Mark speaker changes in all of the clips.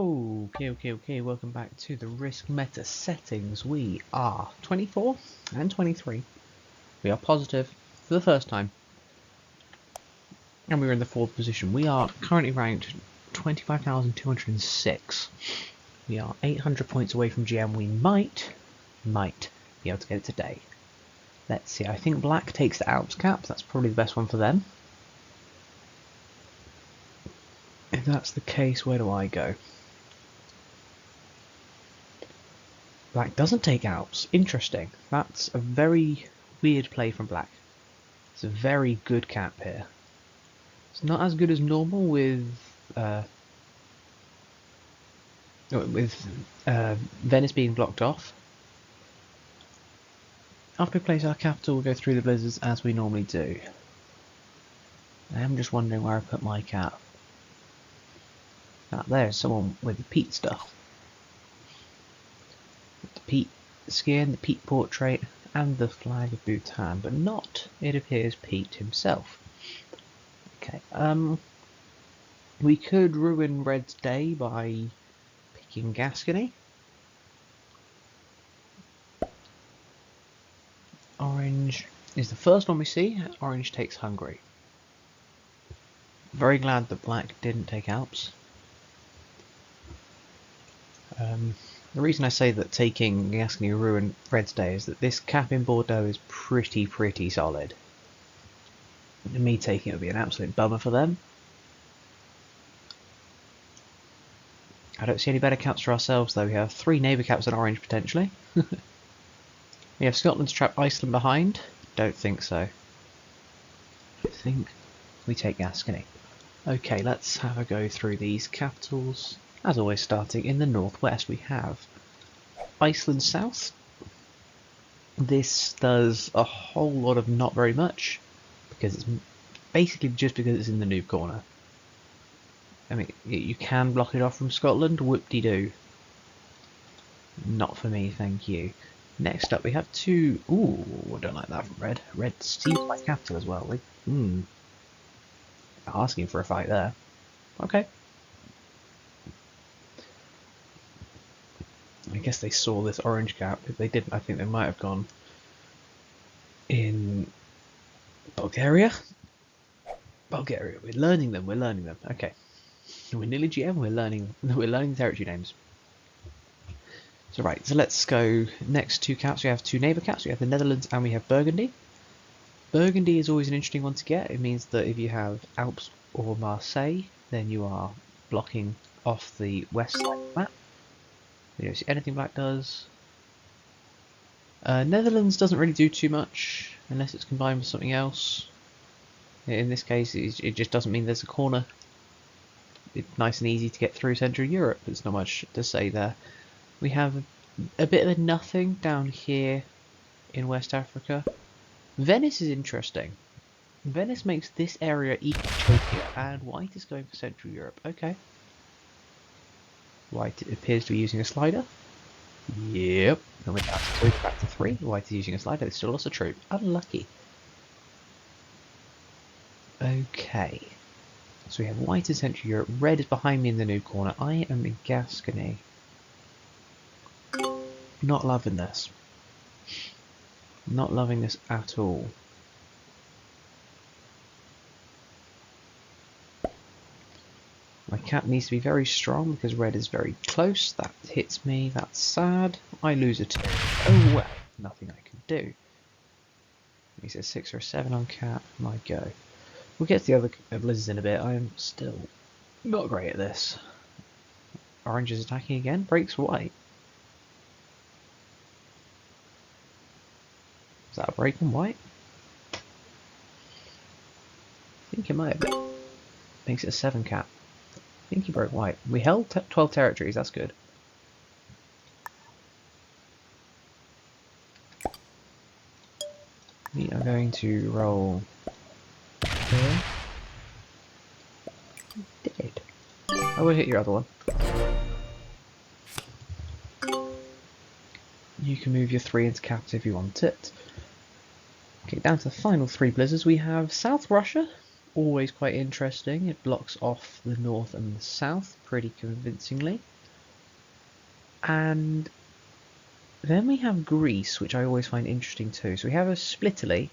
Speaker 1: Okay, welcome back to the risk meta settings. We are 24 and 23. We are positive for the first time. And we're in the 4th position. We are currently ranked 25,206. We are 800 points away from GM. We might be able to get it today. Let's see, I think black takes the Alps cap. That's probably the best one for them. If that's the case, where do I go? Black doesn't take Alps. Interesting. That's a very weird play from black. It's a very good cap here. It's not as good as normal with Venice being blocked off. After we place our capital, we'll go through the blizzards as we normally do. I am just wondering where I put my cap. Ah, there's someone with the peat stuff. The peat skin, the peat portrait, and the flag of Bhutan, but not, it appears, Pete himself. Okay, we could ruin Red's day by picking Gascony. Orange is the first one we see. Orange takes Hungary. Very glad that black didn't take Alps. The reason I say that taking Gascony ruined Red's day is that this cap in Bordeaux is pretty solid. And me taking it would be an absolute bummer for them. I don't see any better caps for ourselves though. We have 3 neighbour caps in orange potentially. We have Scotland to trap Iceland behind. Don't think so. I think we take Gascony. Okay, let's have a go through these capitals. As always, starting in the northwest, we have Iceland South. This does a whole lot of not very much, because it's basically just because it's in the noob corner. I mean, you can block it off from Scotland, whoop-de-doo. Not for me, thank you. Next up, we have 2. Ooh, I don't like that from Red. Red steals my capital as well. Asking for a fight there. Okay. I guess they saw this orange cap. If they didn't, I think they might have gone in Bulgaria. Bulgaria. We're learning them. Okay. We're nearly GM. We're learning territory names. So right. So let's go. Next 2 caps. We have 2 neighbour caps. We have the Netherlands and we have Burgundy. Burgundy is always an interesting one to get. It means that if you have Alps or Marseille, then you are blocking off the west side of the map. You don't see anything black does. Netherlands doesn't really do too much unless it's combined with something else. In this case, it just doesn't mean there's a corner. It's nice and easy to get through Central Europe. There's not much to say there. We have a bit of a nothing down here in West Africa. Venice is interesting. Venice makes this area Ethiopia, and white is going for Central Europe. Okay. White appears to be using a slider. Yep. And we're down to 2, back to 3. White is using a slider. They still lost a troop. Unlucky. Okay. So we have white in Central Europe. Red is behind me in the new corner. I am in Gascony. Not loving this. Not loving this at all. My cap needs to be very strong because red is very close. That hits me. That's sad. I lose a 2. Oh well. Nothing I can do. He says 6 or 7 on cap. My go. We'll get to the other blizzards in a bit. I am still not great at this. Orange is attacking again. Breaks white. Is that a break on white? I think it might have been. Makes it a 7 cap. I think he broke white. We held 12 territories, that's good. We are going to roll here. Did. I will hit your other one. You can move your 3 into capital if you want it. Okay, down to the final 3 blizzards. We have South Russia always quite interesting. It blocks off the north and the south pretty convincingly. And then we have Greece, which I always find interesting too. So we have a split Italy,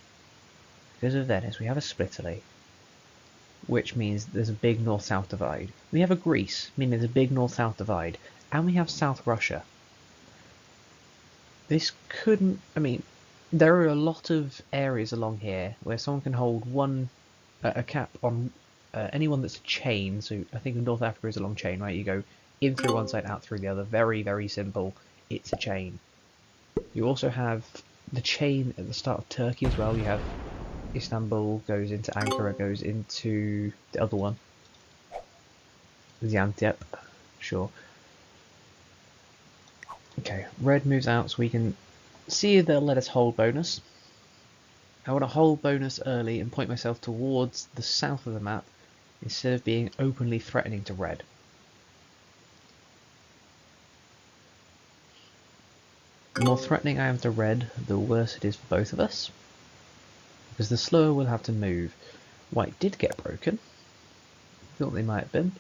Speaker 1: because of Venice, we have a split Italy, which means there's a big north-south divide. We have a Greece, meaning there's a big north-south divide. And we have South Russia. This couldn't, I mean, there are a lot of areas along here where someone can hold a cap on anyone that's a chain. So I think North Africa is a long chain, right? You go in through one side, out through the other. Very, very simple. It's a chain. You also have the chain at the start of Turkey as well. You have Istanbul goes into Ankara, goes into the other one. Ziantep, sure. Okay, red moves out so we can see if they'll let us hold bonus. I want to hold bonus early and point myself towards the south of the map instead of being openly threatening to red. The more threatening I am to red, the worse it is for both of us. Because the slower we'll have to move. White did get broken. Thought they might have been.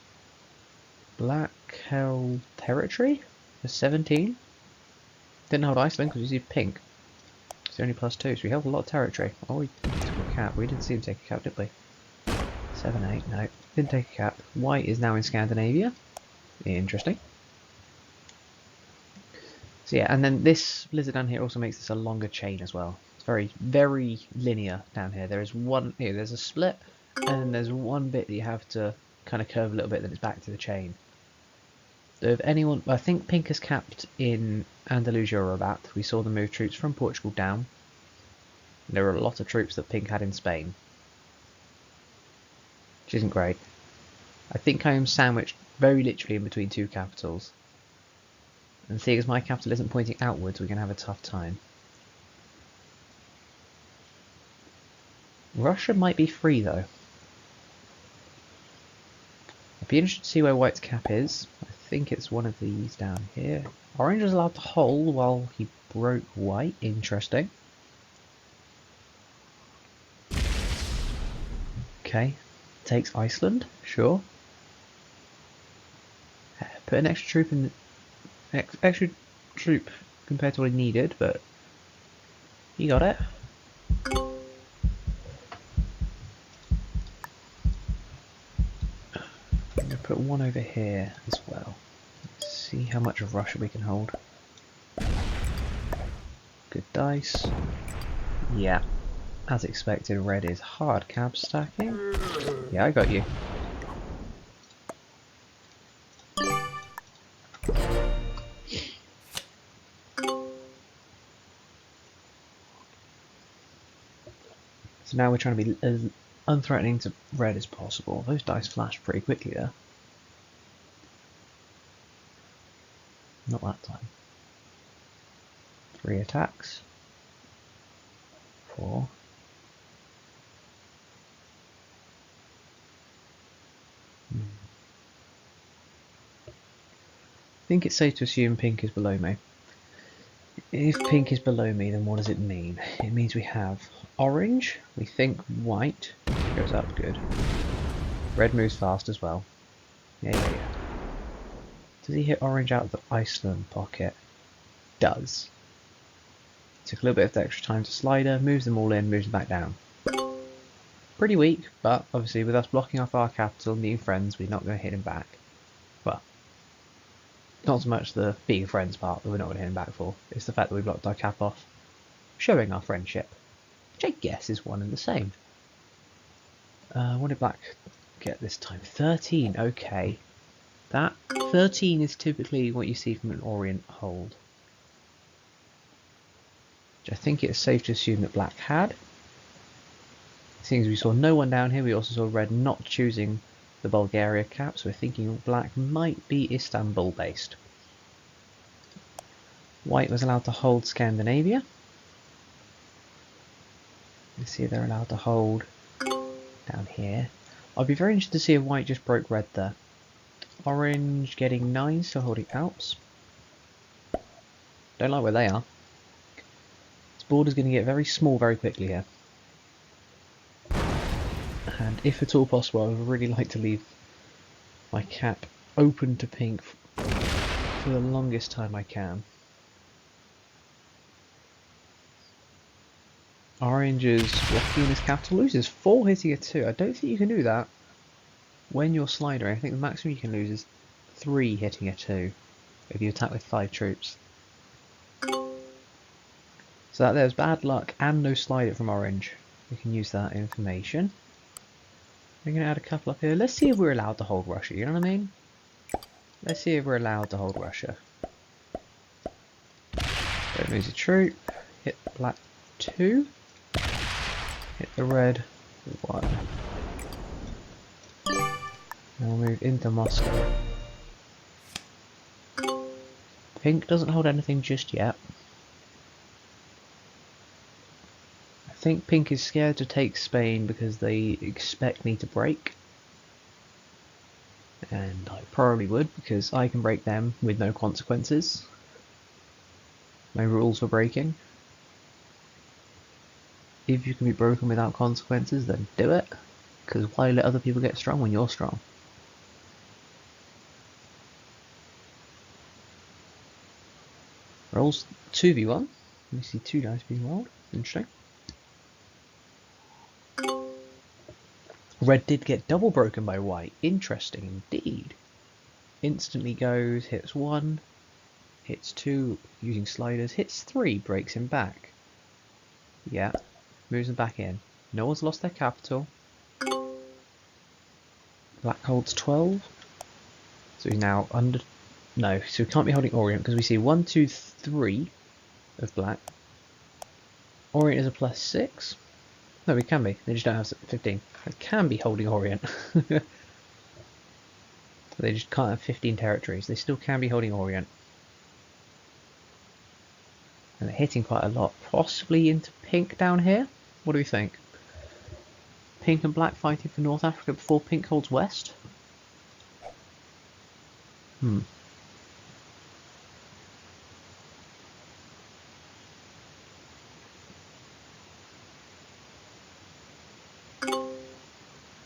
Speaker 1: Black held territory for 17. Didn't hold Iceland because you see pink. It's only +2, so we held a lot of territory. Oh, we took a cap. We didn't see him take a cap, did we? 7, 8, no. Didn't take a cap. White is now in Scandinavia. Interesting. So yeah, and then this blizzard down here also makes this a longer chain as well. It's very, very linear down here. There is one, here, there's a split, and then there's one bit that you have to kind of curve a little bit, then it's back to the chain. So if anyone, I think pink is capped in Andalusia or Rabat. We saw them move troops from Portugal down. There were a lot of troops that pink had in Spain, which isn't great. I think I am sandwiched very literally in between two capitals. And seeing as my capital isn't pointing outwards, we're going to have a tough time. Russia might be free though. I'd be interested to see where White's cap is. I think it's one of these down here. Orange is allowed to hold while he broke White. Interesting. Okay. Takes Iceland. Sure. Put an extra troop in. Extra troop compared to what he needed, but he got it. I'm going to put one over here as well. Let's see how much of Russia we can hold. Good dice. Yeah, as expected, red is hard cab stacking. Yeah, I got you. So now we're trying to be as unthreatening to red as possible. Those dice flashed pretty quickly there. Not that time. 3 attacks. 4. I think it's safe to assume pink is below me. If pink is below me, then what does it mean? It means we have orange, we think white, goes up, good. Red moves fast as well. Yeah. Does he hit orange out of the Iceland pocket? Does. Took a little bit of the extra time to slider, moves them all in, moves them back down. Pretty weak, but obviously with us blocking off our capital and being friends, we're not going to hit him back. Well, not so much the being friends part that we're not going to hit him back for, it's the fact that we blocked our cap off, showing our friendship, which I guess is one and the same. What did black get this time? 13, okay. That 13 is typically what you see from an Orient hold. Which I think it's safe to assume that black had. Seeing as we saw no one down here, we also saw red not choosing the Bulgaria cap, so we're thinking black might be Istanbul based. White was allowed to hold Scandinavia. Let's see if they're allowed to hold down here. I'd be very interested to see if white just broke red there. Orange getting 9, still holding Alps. Don't like where they are. This border's going to get very small very quickly here. And if at all possible, I would really like to leave my cap open to pink for the longest time I can. Orange is lucky in his capital, loses 4 hitting a 2. I don't think you can do that when you're slidering. I think the maximum you can lose is 3 hitting a 2 if you attack with 5 troops. So that there's bad luck and no slider from Orange. We can use that information. We're going to add a couple up here. Let's see if we're allowed to hold Russia, you know what I mean? Let's see if we're allowed to hold Russia. Don't lose a troop. Hit black 2. Hit the red 1. And we'll move into Moscow. Pink doesn't hold anything just yet. I think Pink is scared to take Spain because they expect me to break. And I probably would, because I can break them with no consequences. No rules for breaking. If you can be broken without consequences, then do it. Because why let other people get strong when you're strong? Rolls 2v1. Let me see 2 dice being rolled. Interesting. Red did get double broken by white. Interesting indeed. Instantly goes, hits 1, hits 2 using sliders, hits 3, breaks him back. Yeah, moves him back in. No one's lost their capital. Black holds 12. So he's now under... No, so we can't be holding Orient because we see 1, 2, 3 of black. Orient is a +6. No, we can be. They just don't have 15. They can be holding Orient. They just can't have 15 territories. They still can be holding Orient. And they're hitting quite a lot. Possibly into pink down here? What do we think? Pink and black fighting for North Africa before pink holds west?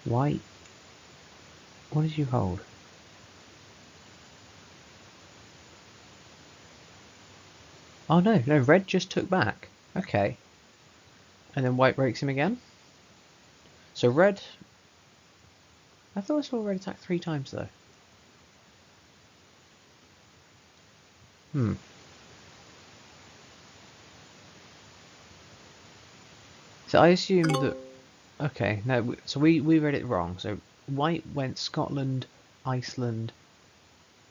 Speaker 1: White? What did you hold? Oh no, red just took back. Okay. And then white breaks him again? So red... I thought I saw red attack 3 times though. So I assume that... Okay, no, so we read it wrong. So white went Scotland, Iceland...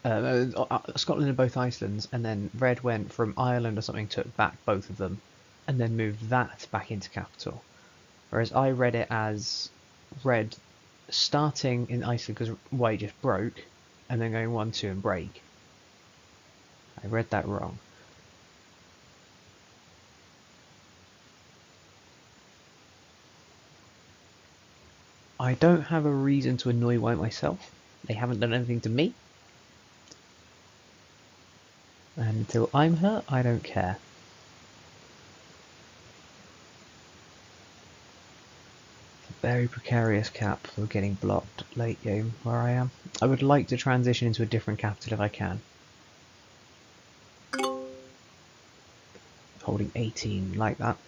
Speaker 1: Scotland and both Icelands, and then red went from Ireland or something, took back both of them, and then moved that back into capital. Whereas I read it as red starting in Iceland because white just broke, and then going 1, 2 and break. I read that wrong. I don't have a reason to annoy white myself. They haven't done anything to me. And until I'm hurt, I don't care. It's a very precarious cap for getting blocked late game where I am. I would like to transition into a different capital if I can. Holding 18 like that.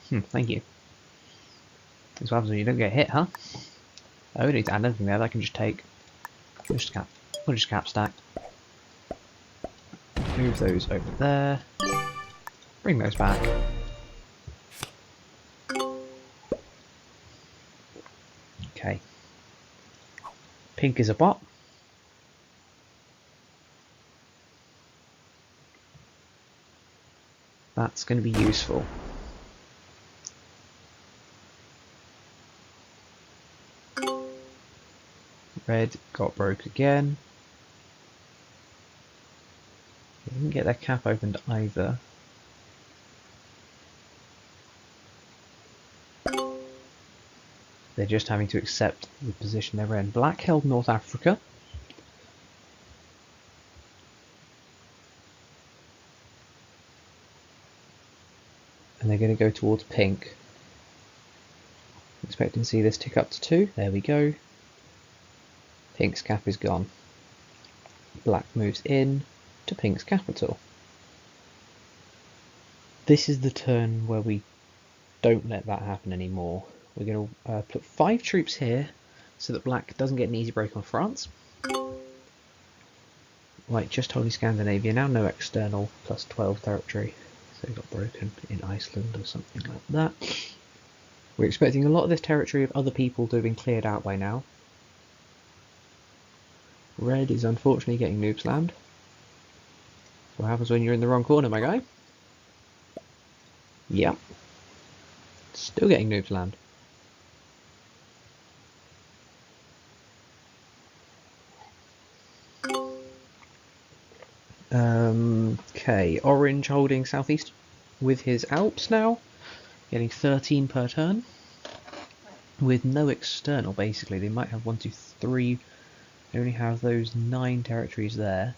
Speaker 1: Thank you. That's what happens when you don't get hit, huh? I don't need to add anything there, that I can just take. We'll just cap stack. Move those over there. Bring those back. Okay. Pink is a bot. That's going to be useful. Red got broke again. They didn't get their cap opened either. They're just having to accept the position they're in. Black held North Africa. And they're going to go towards pink. Expecting to see this tick up to 2. There we go. Pink's cap is gone. Black moves in to Pink's capital. This is the turn where we don't let that happen anymore. We're going to put 5 troops here so that Black doesn't get an easy break on France. Right, just holding Scandinavia now, no external, plus 12 territory. So it got broken in Iceland or something like that. We're expecting a lot of this territory of other people to have been cleared out by now. Red is unfortunately getting noob slammed. What happens when you're in the wrong corner, my guy? Yep. Still getting noob slammed. Okay, Orange holding southeast with his Alps now, getting 13 per turn, with no external basically. They might have 1, 2, 3, they only have those 9 territories there.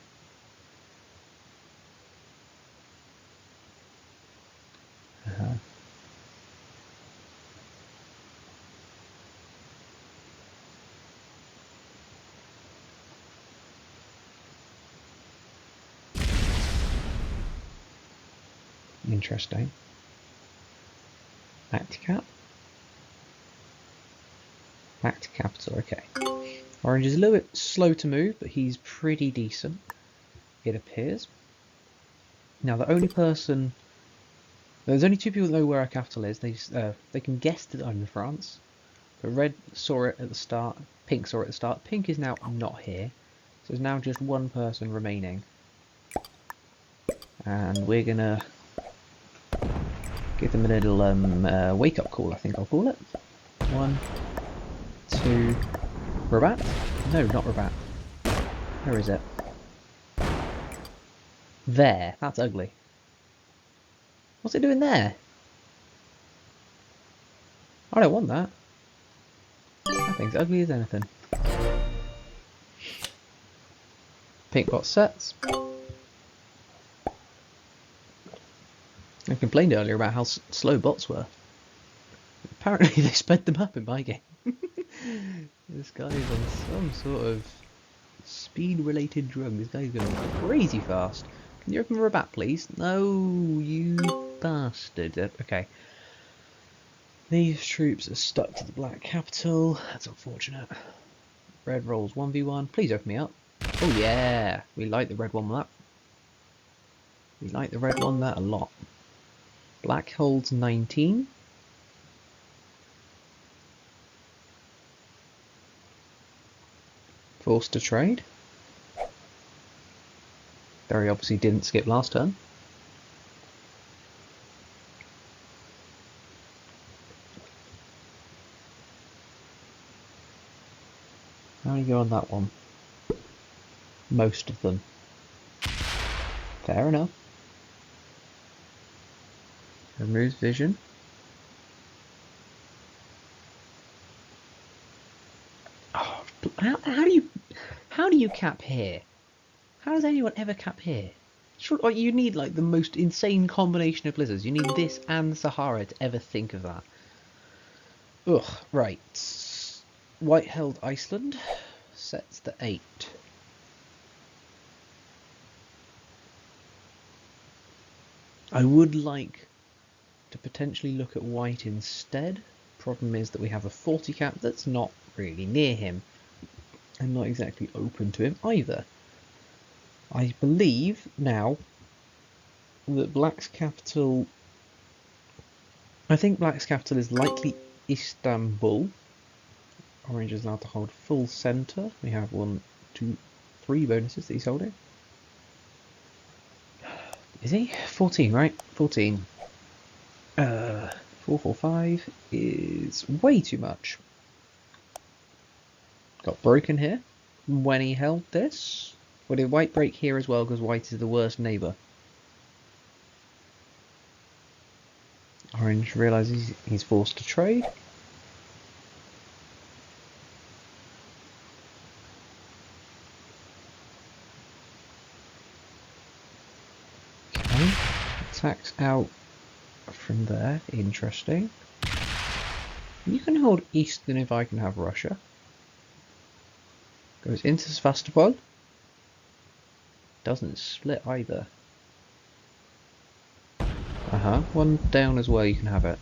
Speaker 1: Interesting. Back to cap. Back to capital, okay. Orange is a little bit slow to move, but he's pretty decent, it appears. Now the only person... There's only 2 people that know where our capital is. They can guess that I'm in France. But Red saw it at the start, Pink saw it at the start. Pink is now not here. So there's now just 1 person remaining. And we're gonna give them a little wake-up call, I think I'll call it. 1, 2... Rabat? No, not Rabat. Where is it? There. That's ugly. What's it doing there? I don't want that. That thing's ugly as anything. Pink bot sets. I complained earlier about how slow bots were. Apparently they sped them up in my game. This guy is on some sort of speed-related drug. This guy's going crazy fast. Can you open Rabat, please? No, you bastard. Okay. These troops are stuck to the black capital. That's unfortunate. Red rolls 1v1. Please open me up. Oh yeah, we like the red one that. We like the red one that a lot. Black holds 19. Forced to trade. Very obviously didn't skip last turn. How do you go on that one? Most of them. Fair enough. Removes vision. Oh, how do you cap here? How does anyone ever cap here? Sure, like, you need like the most insane combination of blizzards. You need this and Sahara to ever think of that. Ugh, right. White held Iceland. Sets the 8. I would like to potentially look at white instead. Problem is that we have a 40 cap that's not really near him. And not exactly open to him either. I believe now that Black's capital... I think Black's capital is likely Istanbul. Orange is allowed to hold full centre. We have 1, 2, 3 bonuses that he's holding. Is he? 14, right? 14. 4, 4, 5 is way too much. Got broken here when he held this. Well, did white break here as well because white is the worst neighbour? Orange realises he's forced to trade. Okay, attacks out from there. Interesting. You can hold Eastern if I can have Russia. Goes into Sevastopol. Doesn't split either. One down as well, you can have it.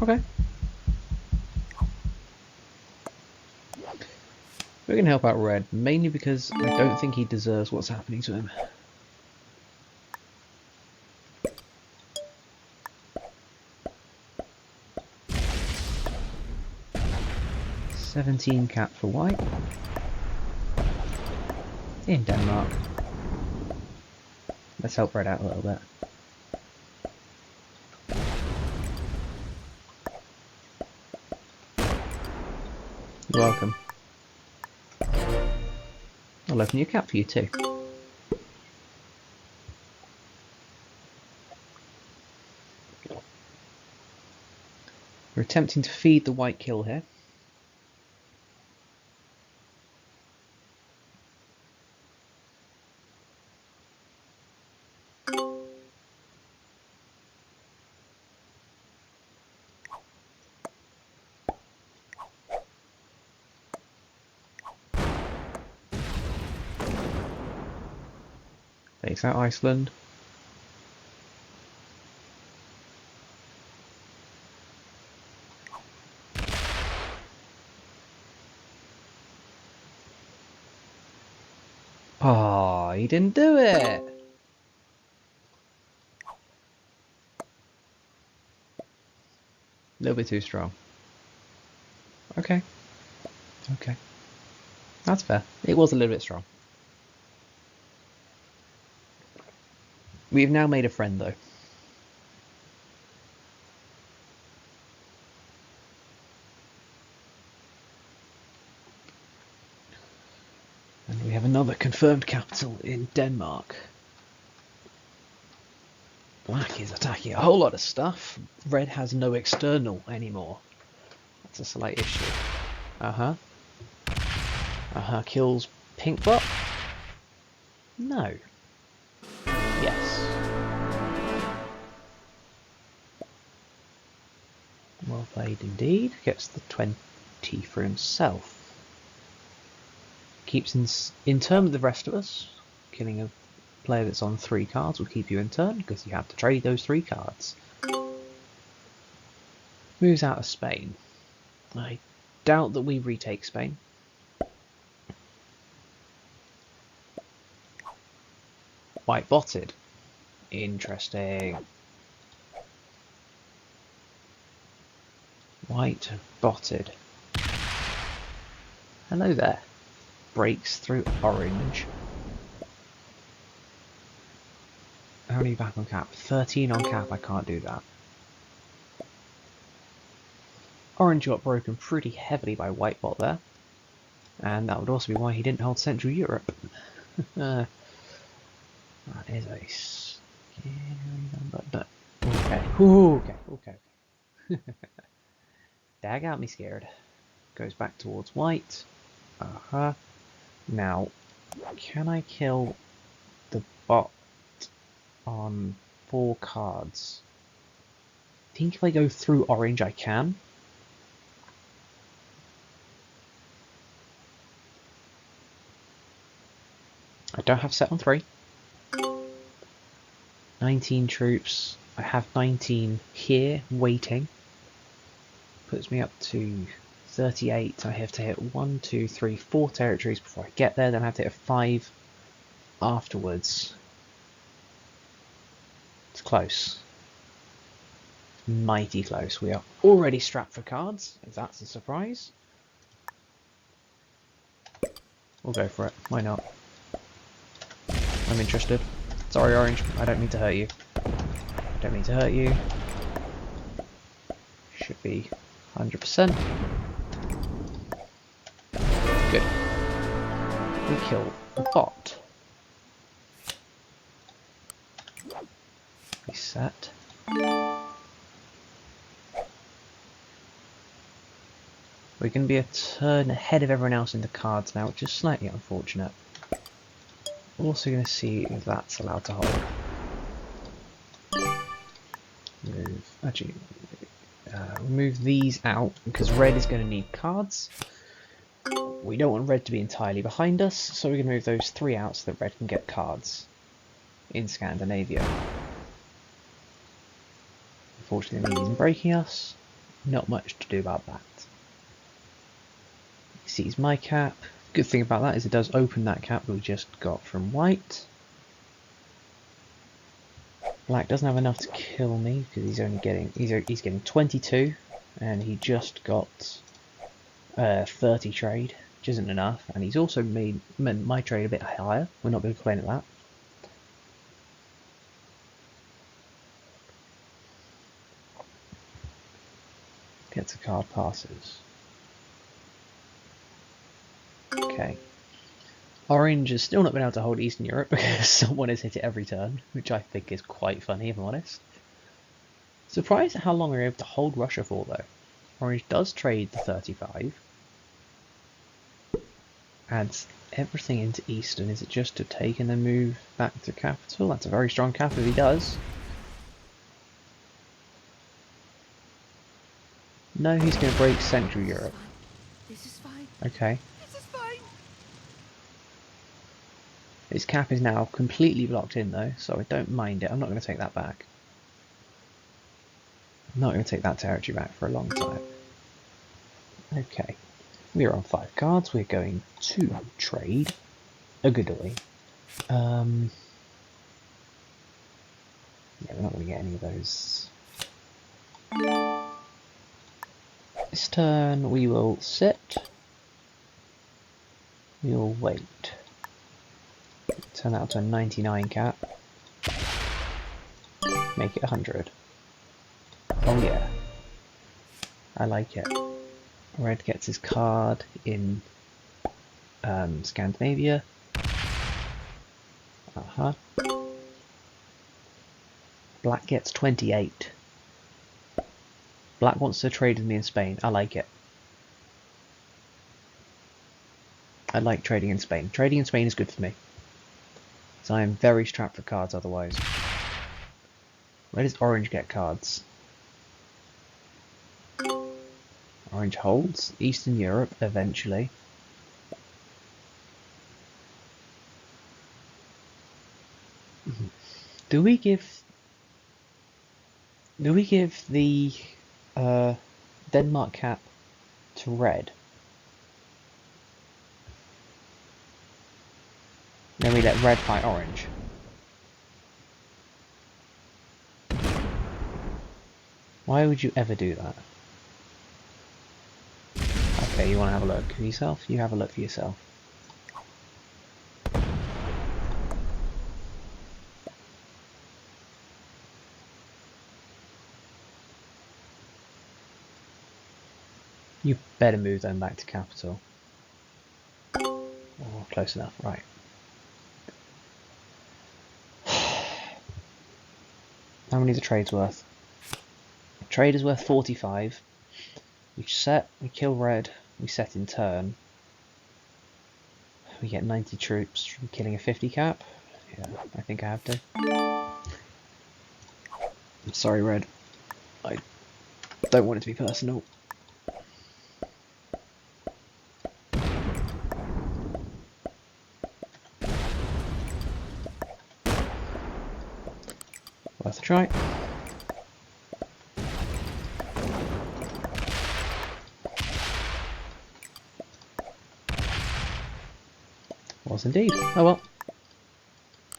Speaker 1: Okay. We're going to help out Red, mainly because I don't think he deserves what's happening to him. $17 cap for White. In Denmark. Let's help Red out a little bit. You're welcome. I'll open your cap for you too. We're attempting to feed the white kill here. Takes out Iceland. Oh, he didn't do it! A little bit too strong. Okay. Okay. That's fair. It was a little bit strong. We've now made a friend though. And we have another confirmed capital in Denmark. Black is attacking a whole lot of stuff. Red has no external anymore. That's a slight issue. Kills Pink Bot? No. Yes. Well played indeed. Gets the 20 for himself. Keeps in turn with the rest of us. Killing a player that's on 3 cards will keep you in turn because you have to trade those 3 cards. Moves out of Spain. I doubt that we retake Spain. White botted. Interesting. White botted. Hello there. Breaks through orange. How many back on cap? 13 on cap, I can't do that. Orange got broken pretty heavily by white bot there. And that would also be why he didn't hold Central Europe. That is a scary number, but okay. Okay. Dag out me scared. Goes back towards white. Now, can I kill the bot on 4 cards? I think if I go through orange I can. I don't have set on 3. 19 troops. I have 19 here waiting. Puts me up to 38. I have to hit 1, 2, 3, 4 territories before I get there. Then I have to hit a 5 afterwards. It's close. It's mighty close. We are already strapped for cards, if that's a surprise. We'll go for it. Why not? I'm interested. Sorry, Orange. I don't mean to hurt you. Don't mean to hurt you. Should be 100%. Good. We kill the bot. Reset. We're going to be a turn ahead of everyone else in the cards now, which is slightly unfortunate. Also going to see if that's allowed to hold. Move a actually remove these out because red is going to need cards. We don't want red to be entirely behind us, so we're going to move those 3 out so that red can get cards in Scandinavia. Unfortunately, he's breaking us. Not much to do about that. He sees my cap. Good thing about that is it does open that cap that we just got from white. Black doesn't have enough to kill me because he's only getting he's getting 22, and he just got 30 trade, which isn't enough. And he's also made my trade a bit higher. We're not going to complain at that. Gets a card, passes. Okay. Orange has still not been able to hold Eastern Europe because someone has hit it every turn, which I think is quite funny, if I'm honest. Surprised at how long we were able to hold Russia for, though. Orange does trade the 35. Adds everything into Eastern. Is it just to take and then move back to capital? That's a very strong cap if he does. No, he's going to break Central Europe.
Speaker 2: This is fine.
Speaker 1: Okay.
Speaker 2: This is fine.
Speaker 1: His cap is now completely blocked in though, so I don't mind it. I'm not going to take that back. I'm not going to take that territory back for a long time. Okay. We are on 5 cards. We're going to trade a Goodly. Yeah, we're not going to get any of those. This turn we will sit. We will wait. Turn that to a 99 cap. Make it 100. Oh yeah. I like it. Red gets his card in Scandinavia. Black gets 28. Black wants to trade with me in Spain. I like it. I like trading in Spain. Trading in Spain is good for me. So I am very strapped for cards otherwise. Where does Orange get cards? Orange holds Eastern Europe eventually. Do we give the Denmark cap to red? Then we let red fight orange. Why would you ever do that? Okay, you want to have a look for yourself? You have a look for yourself. You better move them back to capital. Oh, close enough, right. How many is the trade's worth? Trade is worth 45. We set, we kill red, we set in turn. We get 90 troops from killing a 50 cap. Yeah, I think I have to. I'm sorry, red. I don't want it to be personal. Worth a try. Was indeed. Oh well.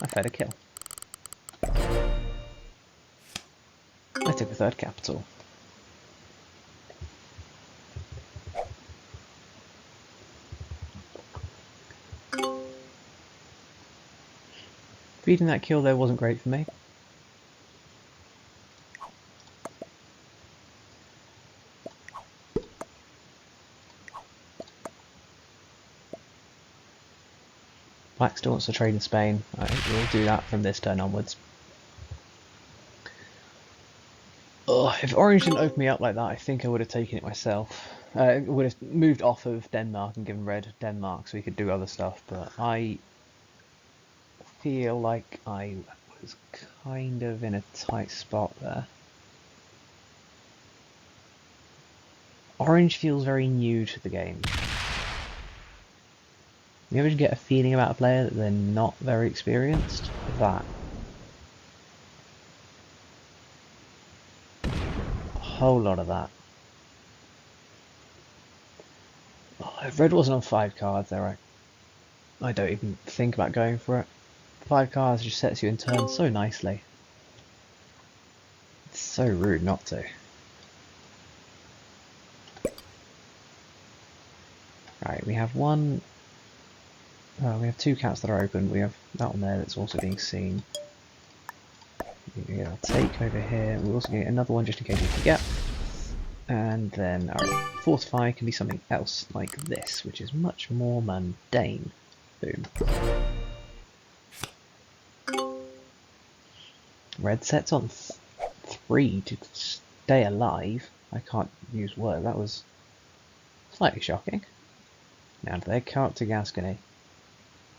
Speaker 1: I fed a kill. I took a 3rd capital. Feeding that kill there wasn't great for me. Black still wants to trade in Spain. We'll do that from this turn onwards. Oh, if Orange didn't open me up like that, I think I would have taken it myself. Would have moved off of Denmark and given Red Denmark so we could do other stuff, but I feel like I was kind of in a tight spot there. Orange feels very new to the game. You ever get a feeling about a player that they're not very experienced? That. A whole lot of that. Oh, if red wasn't on 5 cards there, I don't even think about going for it. 5 cards just sets you in turn so nicely. It's so rude not to. Right, we have one. We have 2 cats that are open. We have that one there that's also being seen. We get our take over here. We're also going to get another one just in case we forget. And then our fortify can be something else like this, which is much more mundane. Boom. Red sets on 3 to stay alive. I can't use word. That was slightly shocking. Now do they count to Gascony?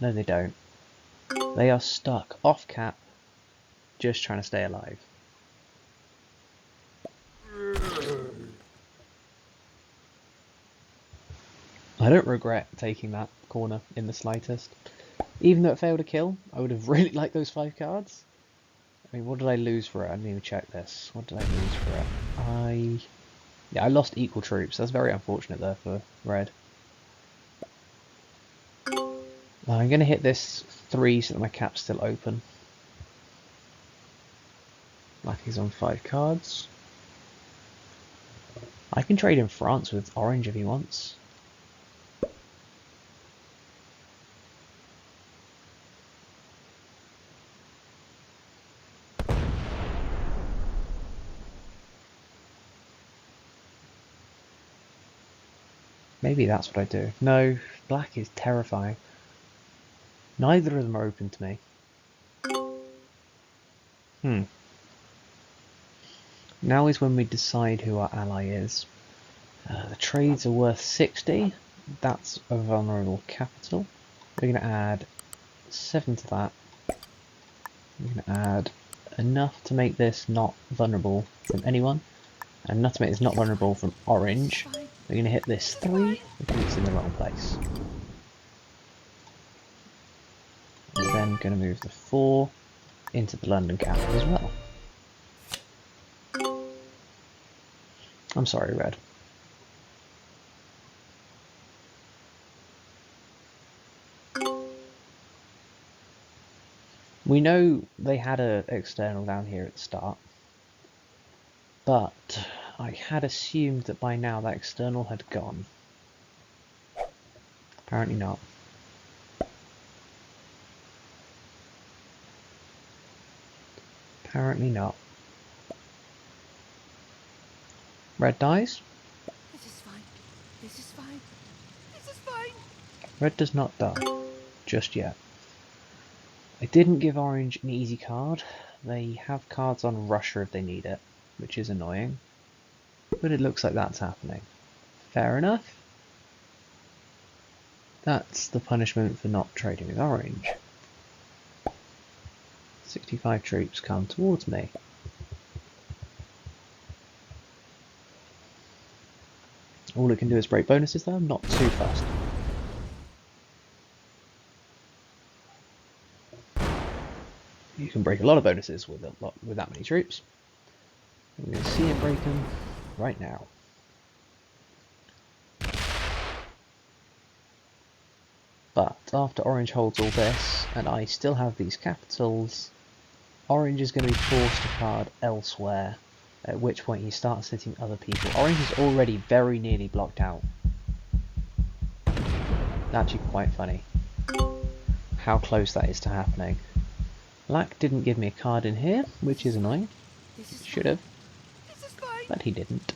Speaker 1: No, they don't. They are stuck off cap, just trying to stay alive. I don't regret taking that corner in the slightest. Even though it failed to kill, I would have really liked those 5 cards. I mean, what did I lose for it? I didn't even check this. What did I lose for it? Yeah, I lost equal troops. That's very unfortunate there for red. I'm going to hit this 3 so that my cap's still open. Black is on 5 cards. I can trade in France with orange if he wants. Maybe that's what I do. No, black is terrifying. Neither of them are open to me. Now is when we decide who our ally is. The trades are worth 60. That's a vulnerable capital. We're going to add 7 to that. We're going to add enough to make this not vulnerable from anyone, and enough to make this not vulnerable from orange. We're going to hit this 3 because it's in the wrong place. We're then going to move the 4 into the London capital as well. I'm sorry, red. We know they had an external down here at the start, but I had assumed that by now that external had gone. Apparently not. Apparently not. Red dies.
Speaker 2: This is fine. This is fine. This is fine.
Speaker 1: Red does not die. Just yet. I didn't give orange an easy card. They have cards on Russia if they need it, which is annoying. But it looks like that's happening. Fair enough. That's the punishment for not trading with orange. 65 troops come towards me. All it can do is break bonuses though, I'm not too fast. You can break a lot of bonuses with that many troops. We're going to see him break them right now. But after orange holds all this, and I still have these capitals, orange is going to be forced to card elsewhere, at which point he starts hitting other people. Orange is already very nearly blocked out. Actually quite funny how close that is to happening. Black didn't give me a card in here, which is annoying. Should have, but he didn't.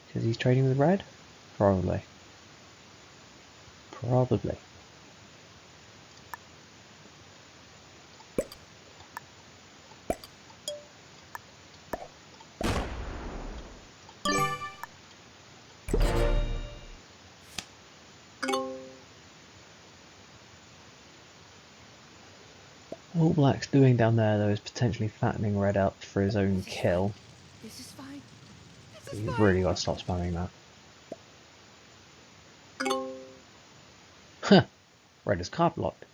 Speaker 1: Because he's trading with red? Probably. Probably. All Black's doing down there though is potentially fattening red up for his own kill.
Speaker 2: This is fine. This This is
Speaker 1: You've
Speaker 2: fine.
Speaker 1: really got to stop spamming that. Huh. Red is card blocked.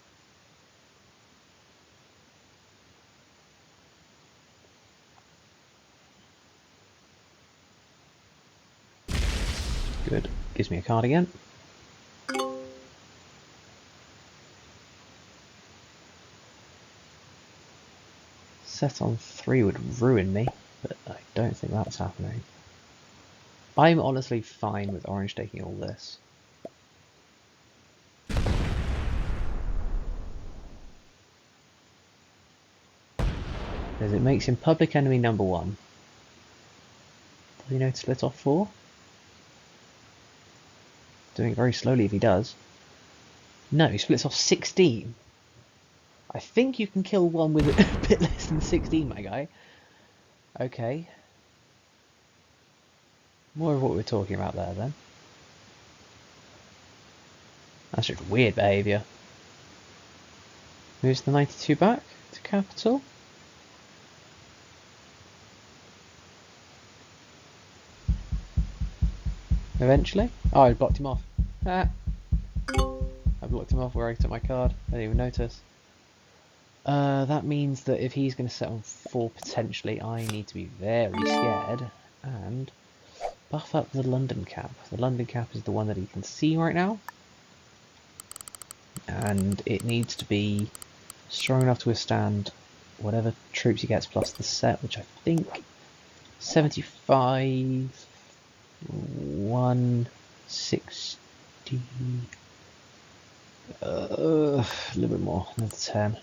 Speaker 1: Good. Gives me a card again. Set on 3 would ruin me, but I don't think that's happening. I'm honestly fine with orange taking all this. Because it makes him public enemy number 1. Does he know to split off 4? Doing it very slowly if he does. No, he splits off 16. I think you can kill one with a bit less than 16, my guy. Okay. More of what we're talking about there, then. That's just weird behaviour. Moves the 92 back to capital. Eventually. Oh, I blocked him off. Ah. I blocked him off where I took my card. I didn't even notice. That means that if he's going to set on 4 potentially, I need to be very scared and buff up the London cap. The London cap is the one that he can see right now. And it needs to be strong enough to withstand whatever troops he gets plus the set, which I think 75, 160, a little bit more, another 10.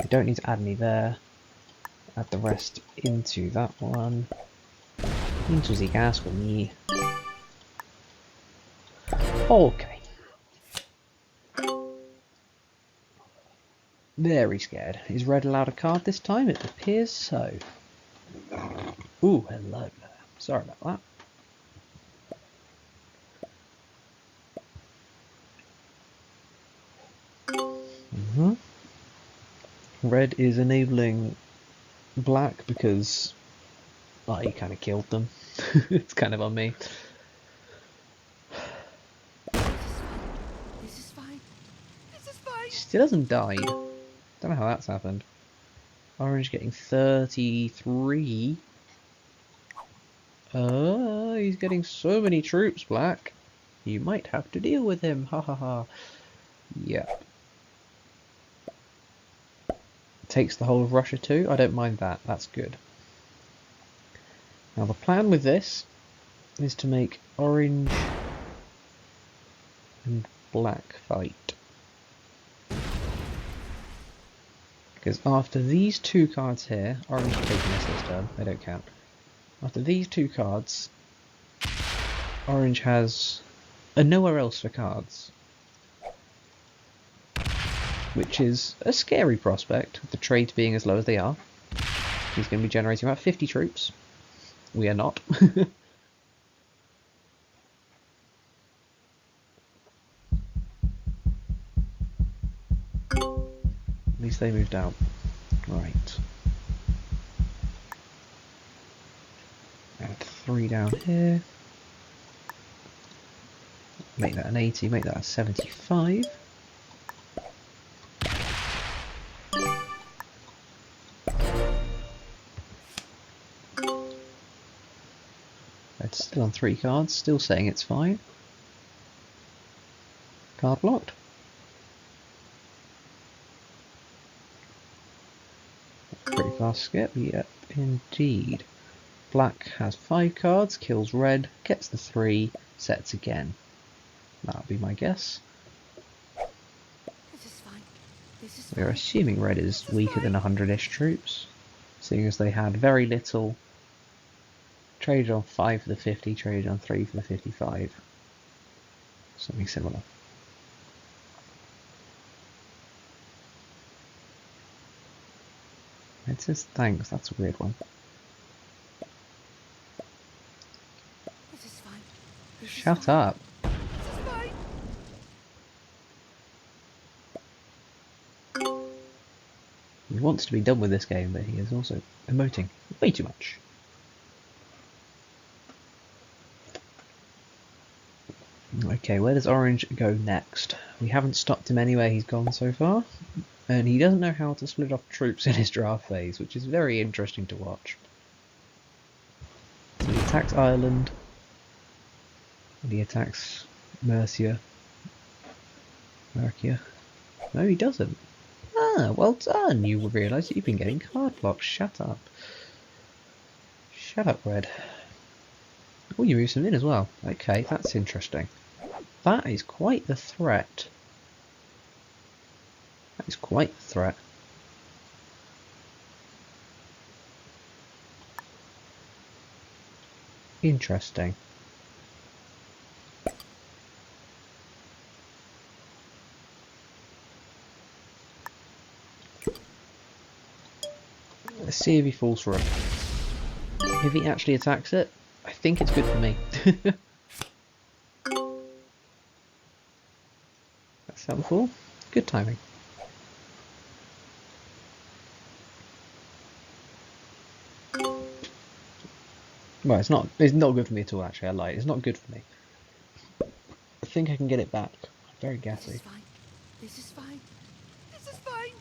Speaker 1: I don't need to add any there. Add the rest into that one. Into the Gascony. Okay. Very scared. Is red allowed a card this time? It appears so. Ooh, hello there. Sorry about that. Red is enabling black because I kind of killed them. It's kind of on me.
Speaker 2: This is fine. This is fine.
Speaker 1: He still hasn't died. Don't know how that's happened. Orange getting 33. He's getting so many troops, black. You might have to deal with him. Ha ha ha. Yep. Takes the whole of Russia too. I don't mind that. That's good. Now the plan with this is to make orange and black fight. Because after these 2 cards here, orange is taking this turn, they don't count. After these 2 cards, orange has a nowhere else for cards. Which is a scary prospect, with the trades being as low as they are. He's going to be generating about 50 troops. We are not. At least they moved out. Right. Add 3 down here. Make that an 80, make that a 75. It's still on 3 cards, still saying it's fine. Card blocked. Pretty fast skip, yep, indeed. Black has 5 cards, kills red, gets the 3, sets again. That'll be my guess.
Speaker 2: This is fine. This is
Speaker 1: We're
Speaker 2: fine.
Speaker 1: assuming red is weaker than 100-ish troops, seeing as they had very little. Traded on 5 for the 50, traded on 3 for the 55. Something similar. It says thanks, that's a weird one.
Speaker 2: This is fine. This is
Speaker 1: Shut
Speaker 2: fine.
Speaker 1: up.
Speaker 2: This is fine.
Speaker 1: He wants to be done with this game, but he is also emoting way too much. Okay, where does Orange go next? We haven't stopped him anywhere he's gone so far, and he doesn't know how to split off troops in his draft phase, which is very interesting to watch. So he attacks Ireland, and he attacks Mercia. No, he doesn't. Ah, well done! You realise that you've been getting card blocks. Shut up. Shut up, Red. Oh, you moved some in as well. Okay, that's interesting. That is quite the threat. That is quite the threat. Interesting. Let's see if he falls for it. If he actually attacks it, I think it's good for me. That's helpful. Good timing. Well, it's not good for me at all, actually. I lied. It's not good for me. I think I can get it back. I'm very gassy.
Speaker 2: This is fine. This is fine. This is fine.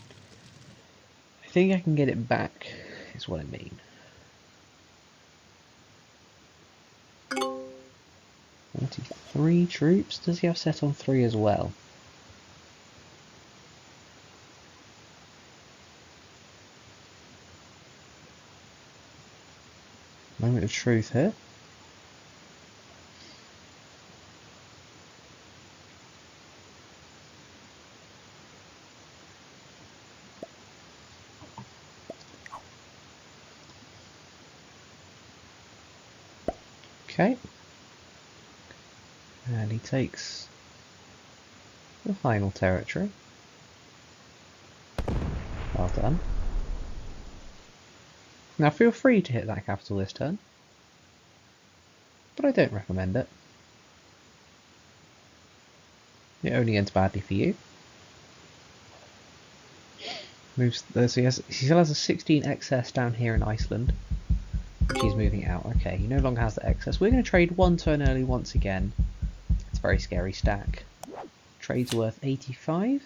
Speaker 1: I think I can get it back, is what I mean. 43 troops? Does he have set on 3 as well? Moment of truth here. Okay. And he takes the final territory. Well done. Now feel free to hit that capital this turn, but I don't recommend it. It only ends badly for you. Moves. So he still has a 16 excess down here in Iceland, which he's moving out. Okay, he no longer has the excess. We're going to trade 1 turn early once again. It's a very scary stack. Trade's worth 85.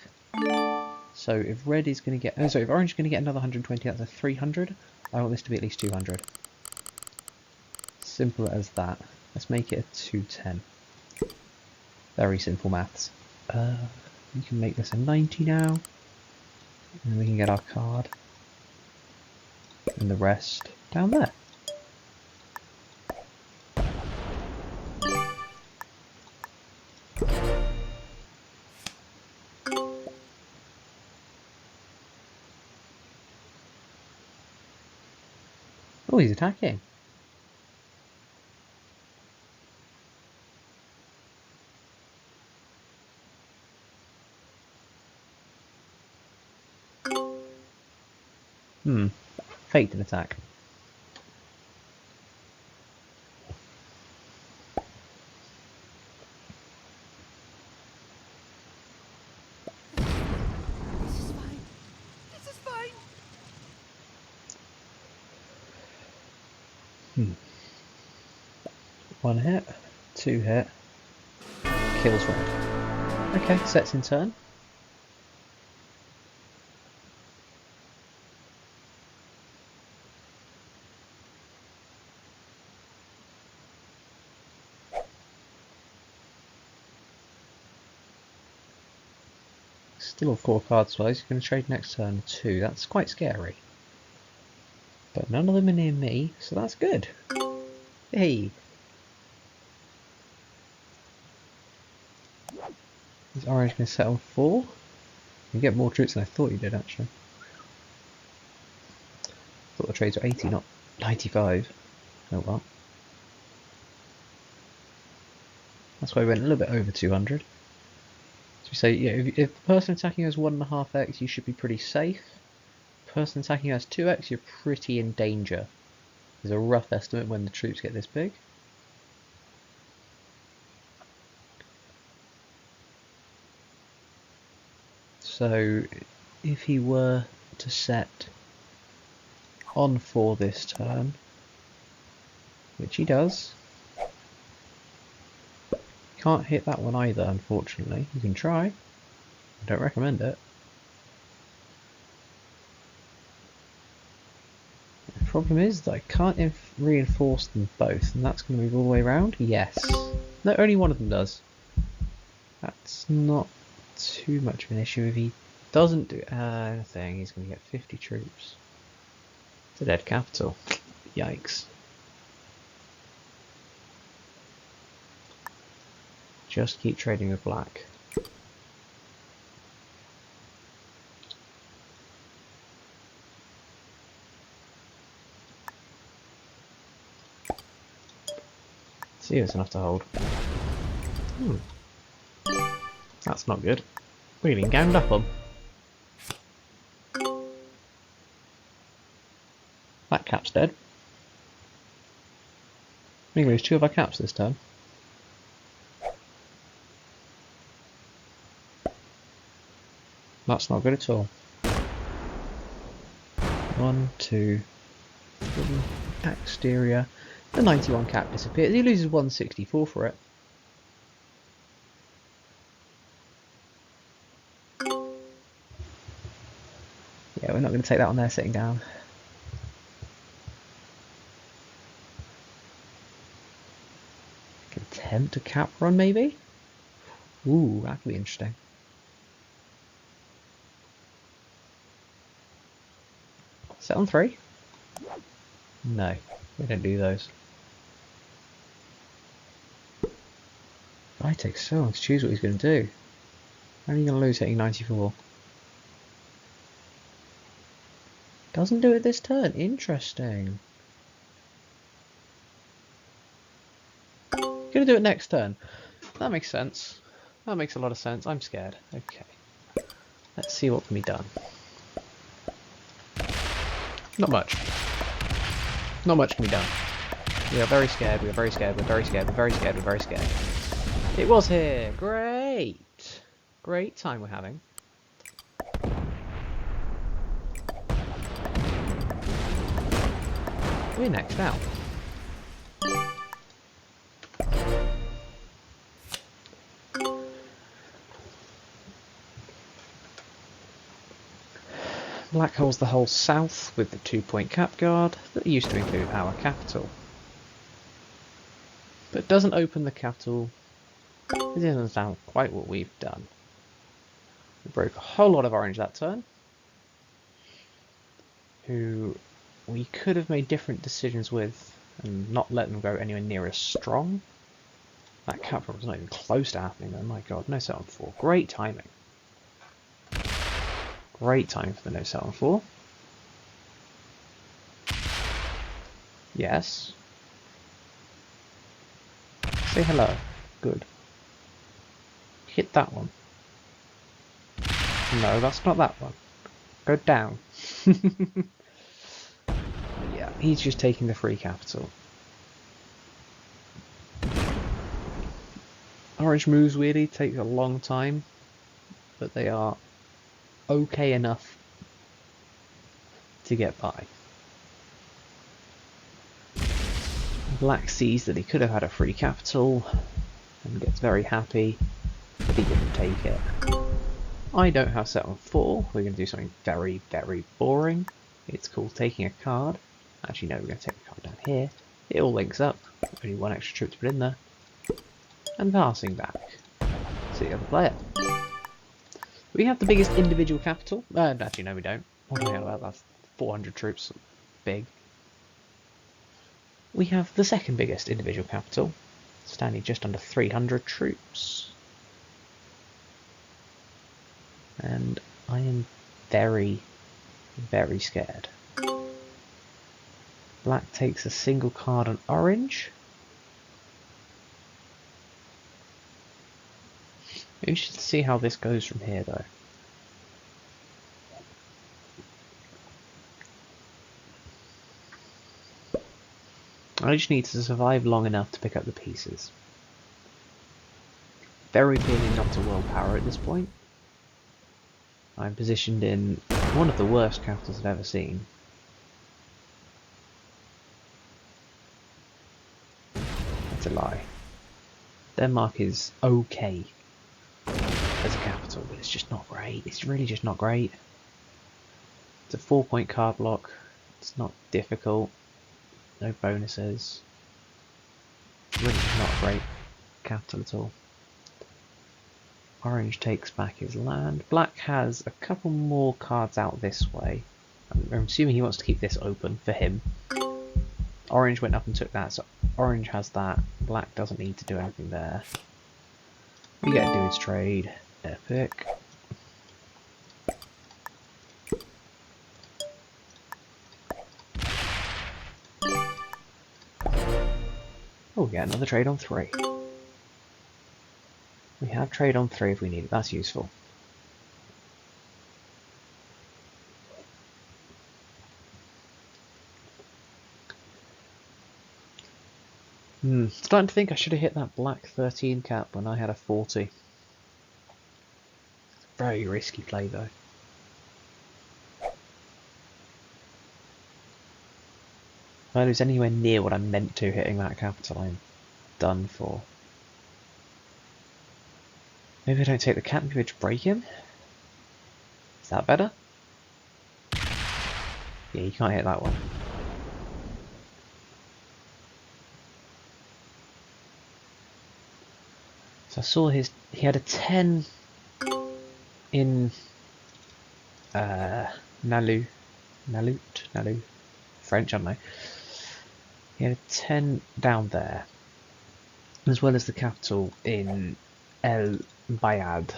Speaker 1: So if red is going to get, if orange is going to get another 120, that's a 300. I want this to be at least 200. Simple as that. Let's make it a 210. Very simple maths. We can make this a 90 now. And we can get our card. And the rest down there. Oh, he's attacking. Faked an attack.
Speaker 2: This is fine. This is fine.
Speaker 1: One hit, 2 hit, kills red. Okay, sets in turn. Still on 4 card size. You're going to trade next turn 2. That's quite scary. But none of them are near me, so that's good. Hey! Is orange going to set on 4? You get more troops than I thought you did, actually. Thought the trades were 80, not 95. Oh well. That's why we went a little bit over 200. So we say, yeah, if the person attacking has 1.5x, you should be pretty safe. The person attacking has 2x, you're pretty in danger. There's a rough estimate when the troops get this big. So if he were to set on 4 this turn, which he does, Can't hit that one either, unfortunately. You can try. I don't recommend it. The problem is that I can't reinforce them both, and that's going to move all the way around. Yes. No, only one of them does. That's not too much of an issue. If he doesn't do anything, he's going to get 50 troops. It's a dead capital. Yikes. Just keep trading with black. See, it's enough to hold. That's not good. We're getting ganged up on. That cap's dead. We can lose 2 of our caps this turn. That's not good at all. 1, 2, 3. Exterior. The 91 cap disappears. He loses 164 for it. Yeah, we're not going to take that on there sitting down. Attempt a cap run, maybe? Ooh, that could be interesting. Set on 3? No, we don't do those. I take so long to choose what he's going to do. How are you going to lose hitting 94? Doesn't do it this turn. Interesting. Gonna do it next turn. That makes sense. That makes a lot of sense. I'm scared. Okay. Let's see what can be done. Not much. Not much can be done. We are very scared. We are very scared. We're very scared. We're very scared. We're very scared. It was here. Great. Great time we're having. We're next out. Black holds the whole south with the 2-point cap guard that used to include our capital. But doesn't open the capital. It doesn't understand quite what we've done. We broke a whole lot of orange that turn. Who we could have made different decisions with and not let them go anywhere near as strong. That cap was not even close to happening though. My god, no set on 4. Great timing. Great time for the no set on 4. Yes. Say hello. Good. Hit that one. No, that's not that one. Go down. Yeah, he's just taking the free capital. Orange moves weirdly take a long time, but they are okay enough to get by. Black sees that he could have had a free capital and gets very happy, but he didn't take it. I don't have set on 4. We're going to do something very, very boring. It's called taking a card. Actually, no, we're going to take a card down here. It all links up. Only 1 extra trip to put in there. And passing back to the other player. We have the biggest individual capital. Actually, no, we don't. What am I on about? That's 400 troops. Big. We have the second biggest individual capital, standing just under 300 troops. And I am very, very scared. Black takes a single card on orange. We should see how this goes from here though. I just need to survive long enough to pick up the pieces. Very clearly not a world power at this point. I'm positioned in one of the worst capitals I've ever seen. That's a lie. Denmark is okay as a capital, but it's just not great. It's really just not great. It's a 4-point card block. It's not difficult. No bonuses. Really just not a great capital at all. Orange takes back his land. Black has a couple more cards out this way. I'm assuming he wants to keep this open for him. Orange went up and took that, so Orange has that. Black doesn't need to do anything there. We get to do his trade. Epic. Oh, we get another trade on 3. We have trade on 3 if we need it. That's useful. Starting to think I should have hit that black 13 cap when I had a 40. Very risky play though. If I lose anywhere near what I meant to hitting that capital, I'm done for. Maybe I don't take the cap, maybe I just break him? Is that better? Yeah, you can't hit that one. So I saw he had a 10 in Nalu, French, I don't know. He had a 10 down there, as well as the capital in El Bayad.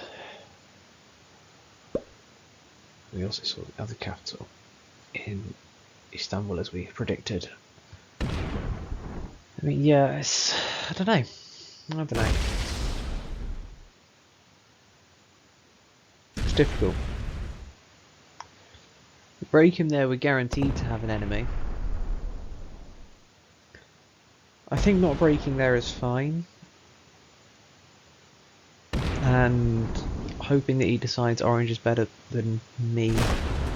Speaker 1: We also saw the other capital in Istanbul, as we predicted. I mean, yeah, it's, I don't know. It's difficult. Break him there, we're guaranteed to have an enemy. I think not breaking there is fine. And hoping that he decides Orange is better than me.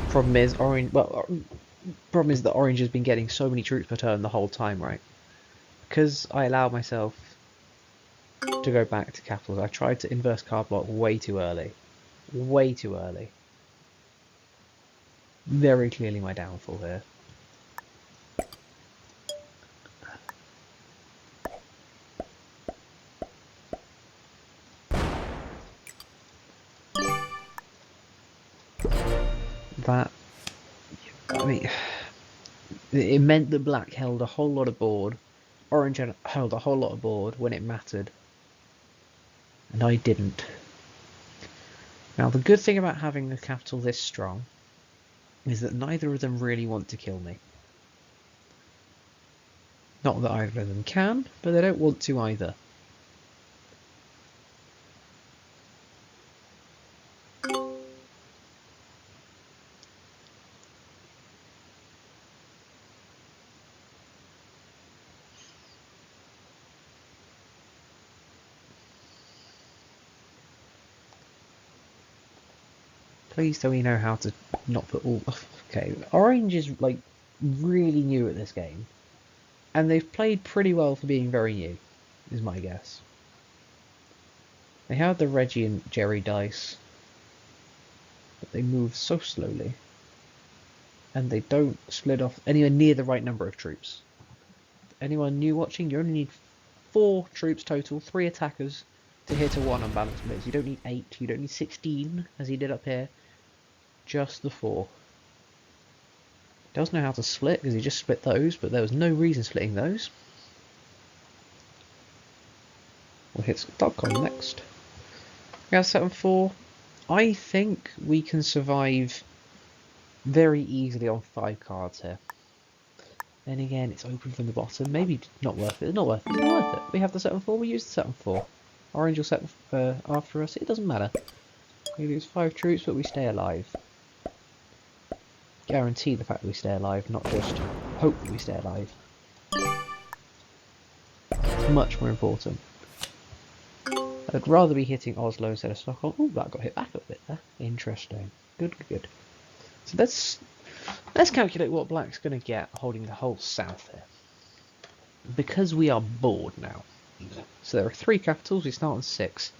Speaker 1: Problem is, problem is that Orange has been getting so many troops per turn the whole time, right? Because I allowed myself to go back to capitals, I tried to inverse card block way too early. Way too early. Very clearly my downfall here. That, I mean, it meant that black held a whole lot of board, orange held a whole lot of board when it mattered, and I didn't. Now the good thing about having the capital this strong is that neither of them really want to kill me. Not that either of them can, but they don't want to either. Please tell me you know how to not put all... Okay, Orange is like really new at this game. And they've played pretty well for being very new, is my guess. They have the Reggie and Jerry dice, but they move so slowly. And they don't split off anywhere near the right number of troops. Anyone new watching, you only need 4 troops total, 3 attackers to hit a 1 unbalanced blitz. You don't need 8, you don't need 16, as he did up here. Just the 4. He does know how to split, because he just split those, but there was no reason splitting those. We'll hit Stockholm next. We have 7-4. I think we can survive very easily on 5 cards here. Then again, it's open from the bottom. Maybe not worth it. It's not worth it. It's not worth it. We have the 7-4. We use the 7-4. Orange will set after us. It doesn't matter. We lose 5 troops, but we stay alive. Guarantee the fact that we stay alive, not just hope that we stay alive. It's much more important. I'd rather be hitting Oslo instead of Stockholm. Oh, that got hit back a bit there. Interesting. Good, good, good. So let's calculate what black's going to get holding the whole south here. Because we are bored now. So there are 3 capitals, we start on 6.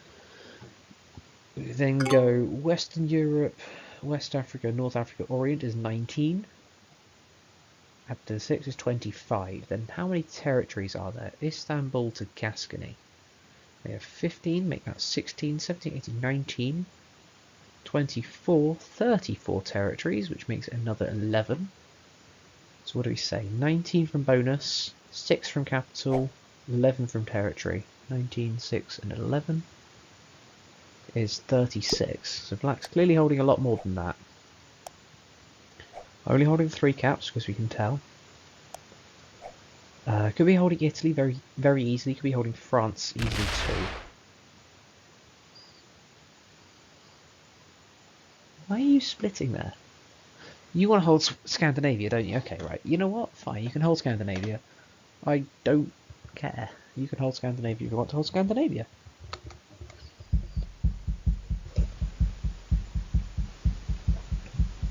Speaker 1: We then go Western Europe, West Africa, North Africa, Orient is 19. Add to 6 is 25. Then how many territories are there? Istanbul to Gascony. We have 15, make that 16, 17, 18, 19, 24, 34 territories, which makes it another 11. So what do we say? 19 from bonus, 6 from capital, 11 from territory. 19, 6 and 11 is 36. So black's clearly holding a lot more than that. Only holding 3 caps, because we can tell. Could be holding Italy very easily, could be holding France easily too. Why are you splitting there? You want to hold Scandinavia, don't you? Okay, right. You know what? Fine, you can hold Scandinavia. I don't care. You can hold Scandinavia if you want to hold Scandinavia.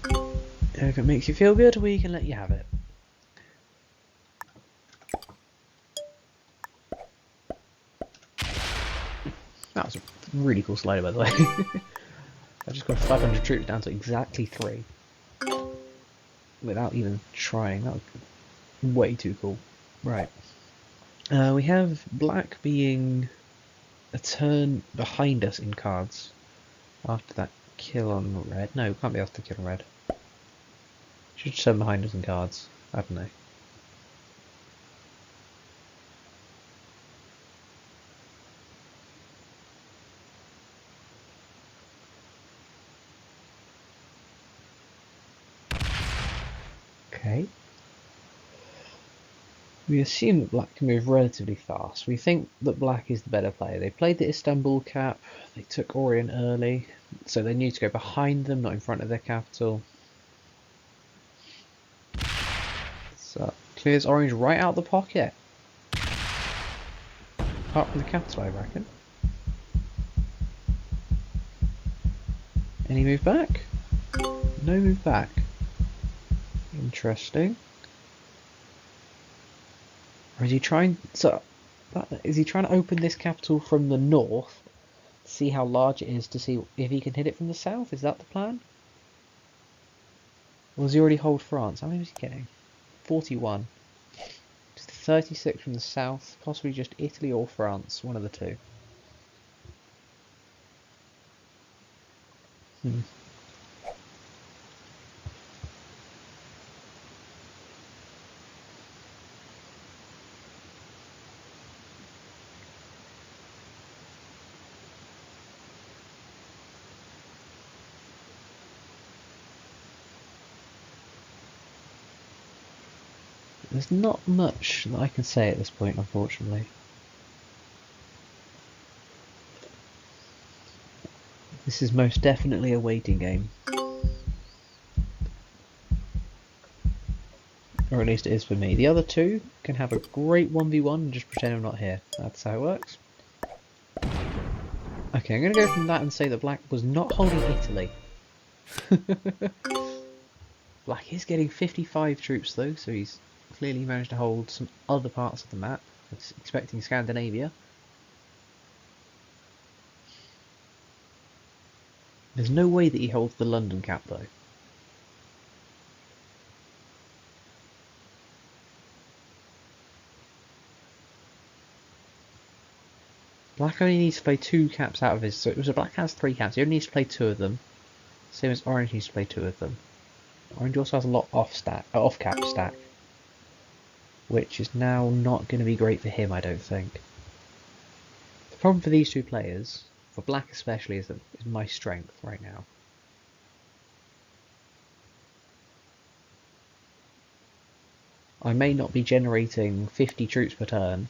Speaker 1: And if it makes you feel good, we can let you have it. That was a really cool slider, by the way. I just got 500 troops down to exactly 3. Without even trying. That was way too cool. Right. We have black being a turn behind us in cards. After that kill on red. No, can't be after the kill on red. Should turn behind us in cards. I don't know. Okay. We assume that black can move relatively fast. We think that black is the better player. They played the Istanbul cap, they took Orient early, so they need to go behind them, not in front of their capital. So clears orange right out of the pocket. Apart from the capital, I reckon. Any move back? No move back. Interesting. Or is he trying is he trying to open this capital from the north, see how large it is, to see if he can hit it from the south? Is that the plan? Or does he already hold France? How many was he getting? 41. Just 36 from the south, possibly just Italy or France, one of the two. There's not much that I can say at this point, unfortunately. This is most definitely a waiting game. Or at least it is for me. The other two can have a great 1v1 and just pretend I'm not here. That's how it works. Okay, I'm going to go from that and say that black was not holding Italy. Black is getting 55 troops though, so he's clearly managed to hold some other parts of the map. It's expecting Scandinavia. There's no way that he holds the London cap though. Black only needs to play 2 caps out of his, so it was a black has 3 caps, he only needs to play 2 of them. Same as orange needs to play 2 of them. Orange also has a lot off cap stack, which is now not going to be great for him, I don't think. The problem for these 2 players, for black especially, is my strength right now. I may not be generating 50 troops per turn,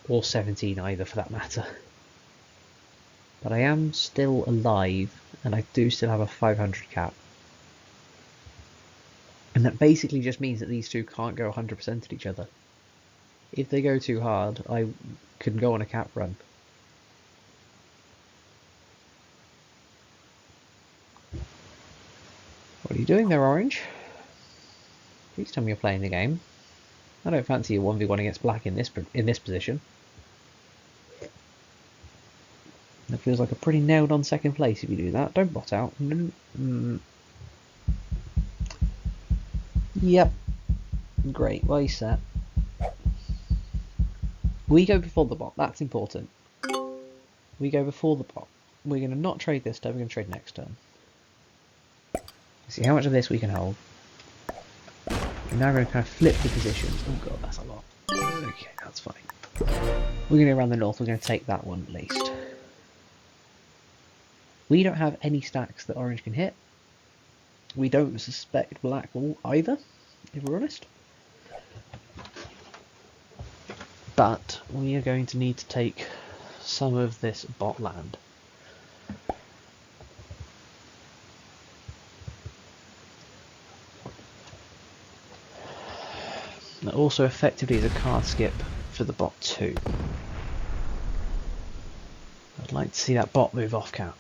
Speaker 1: or 17 either for that matter. But I am still alive, and I do still have a 500 cap. And that basically just means that these 2 can't go 100% at each other. If they go too hard, I can go on a cap run. What are you doing there, Orange? Please tell me you're playing the game. I don't fancy a 1v1 against black in this position. That feels like a pretty nailed on second place if you do that. Don't bot out. Yep. Great, well set. We go before the bot, that's important. We go before the bot. We're going to not trade this turn, we're going to trade next turn. See how much of this we can hold. And now we're going to kind of flip the positions. Oh god, that's a lot. Okay, that's fine. We're going to go around the north, we're going to take that one at least. We don't have any stacks that orange can hit. We don't suspect black will either, if we're honest. But we are going to need to take some of this bot land. That also effectively is a card skip for the bot too. I'd like to see that bot move off cap.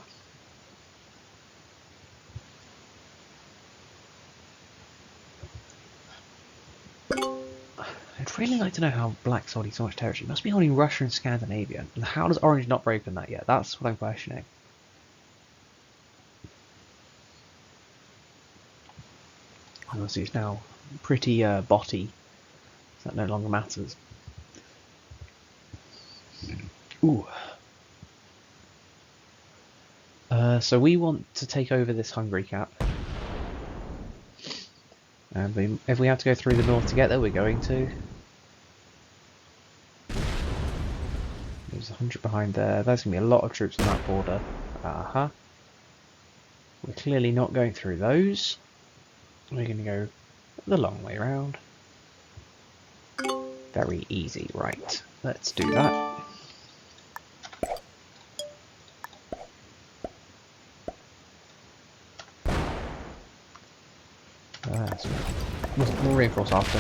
Speaker 1: I'd really like to know how black's holding so much territory. It must be holding Russia and Scandinavia. And how does orange not break on that yet? That's what I'm questioning. Obviously it's now pretty botty, so that no longer matters. Ooh. So we want to take over this Hungary cap. And if we have to go through the north to get there, we're going to. There's 100 behind there. There's going to be a lot of troops on that border. We're clearly not going through those. We're going to go the long way around. Very easy, right. Let's do that. So we'll reinforce after.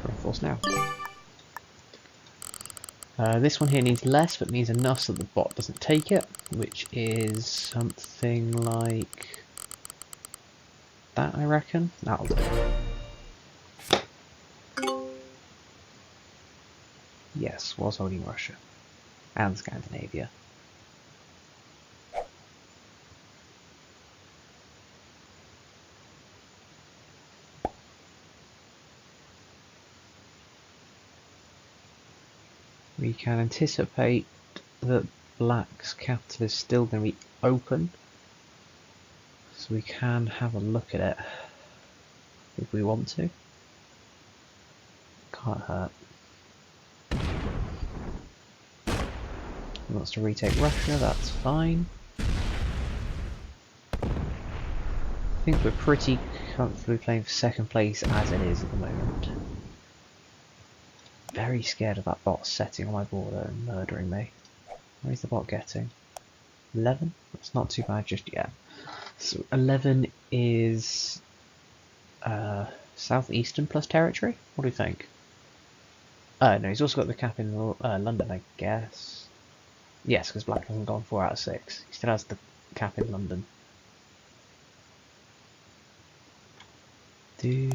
Speaker 1: Reinforce now. This one here needs less, but needs enough so the bot doesn't take it, which is something like that, I reckon. That'll do. Yes, was holding Russia and Scandinavia. We can anticipate that black's capital is still going to be open, so we can have a look at it if we want to. Can't hurt. He wants to retake Russia, that's fine. I think we're pretty comfortably playing for second place as it is at the moment. Very scared of that bot setting on my border and murdering me. Where's the bot getting? 11? That's not too bad just yet. So 11 is southeastern plus territory? What do you think? No, he's also got the cap in London, I guess. Yes, because black hasn't gone 4 out of 6. He still has the cap in London. Do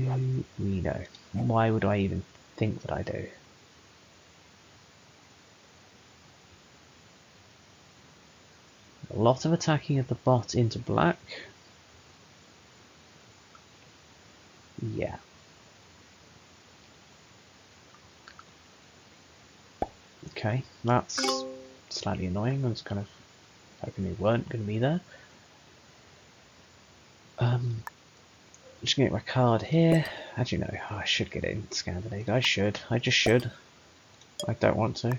Speaker 1: we know? Why would I even think that I do? A lot of attacking of the bot into black. Yeah. Okay, that's slightly annoying. I was kind of hoping they weren't going to be there. Just gonna get my card here. Actually, no, I should get it in Scandinavia. I just should. I don't want to.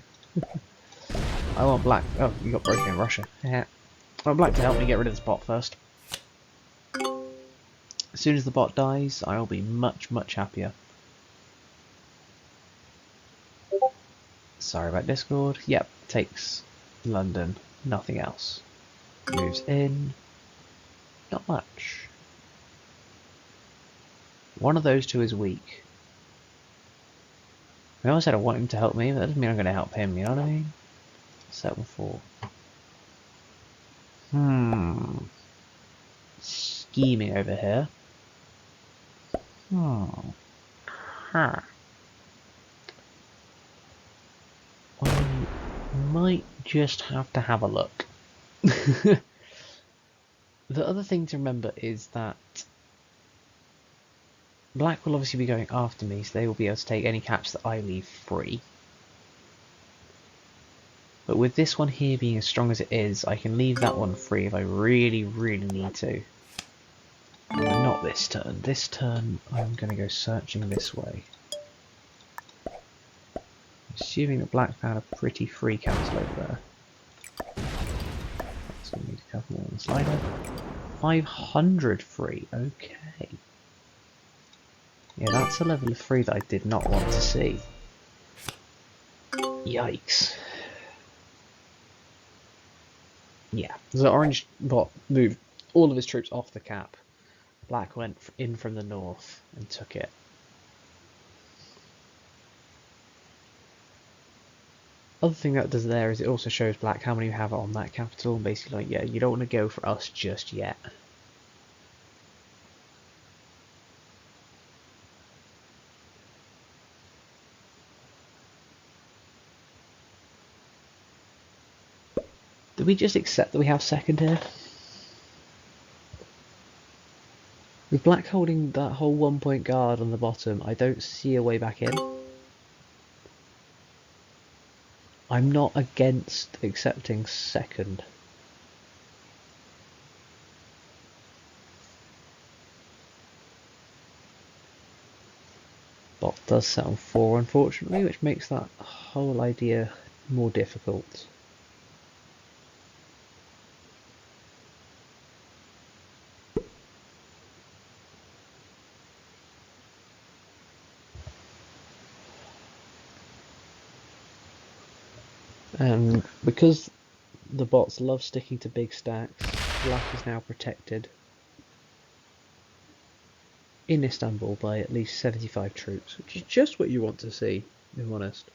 Speaker 1: I want black. Oh, you got broken in Russia. Yeah. I want black to help me get rid of this bot first. As soon as the bot dies, I'll be much, much happier. Sorry about Discord. Yep, takes London. Nothing else. Moves in. Not much. One of those two is weak. I always said I want him to help me, but that doesn't mean I'm going to help him, you know what I mean? 7-4. Scheming over here. Huh. might just have to have a look. The other thing to remember is that Black will obviously be going after me, so they will be able to take any caps that I leave free. But with this one here being as strong as it is, I can leave that one free if I really, really need to. But not this turn. This turn, I'm going to go searching this way. Assuming that Black found a pretty free cancel over there. That's going to need a couple more on the slider. 500 free, okay. Yeah, that's a level of free that I did not want to see. Yikes. Yeah, so Orange bot moved all of his troops off the cap. Black went in from the north and took it. Other thing that does there is it also shows Black how many you have on that capital, and basically like, yeah, you don't want to go for us just yet. Do we just accept that we have second here? With Black holding that whole 1 point guard on the bottom, I don't see a way back in. I'm not against accepting second. Bot does set on 4 unfortunately, which makes that whole idea more difficult. And because the bots love sticking to big stacks, Black is now protected in Istanbul by at least 75 troops, which is just what you want to see, if I'm honest.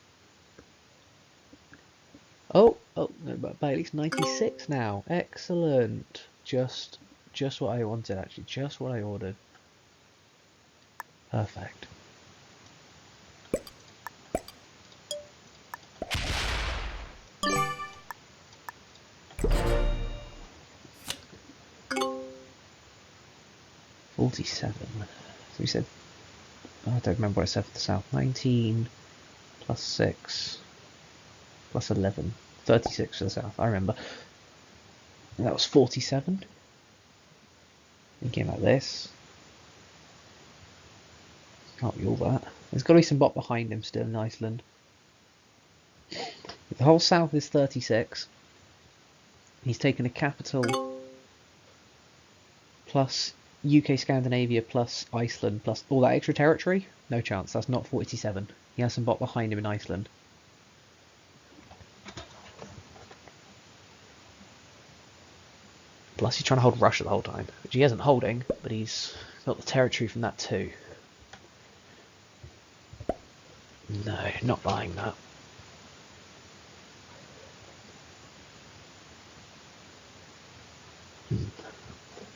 Speaker 1: Oh, by at least 96 now. Excellent. Just what I wanted, actually. Just what I ordered. Perfect. $47. So we said, I don't remember what I said for the south. 19 plus 6 plus 11. 36 for the south, I remember. And that was 47. Thinking like this. Can't be all that. There's got to be some bot behind him still in Iceland. The whole south is 36. He's taken a capital plus UK Scandinavia plus Iceland plus all that extra territory. No chance, that's not 47. He has some bot behind him in Iceland. Plus he's trying to hold Russia the whole time, which he isn't holding, but he's got the territory from that too. No, not buying that.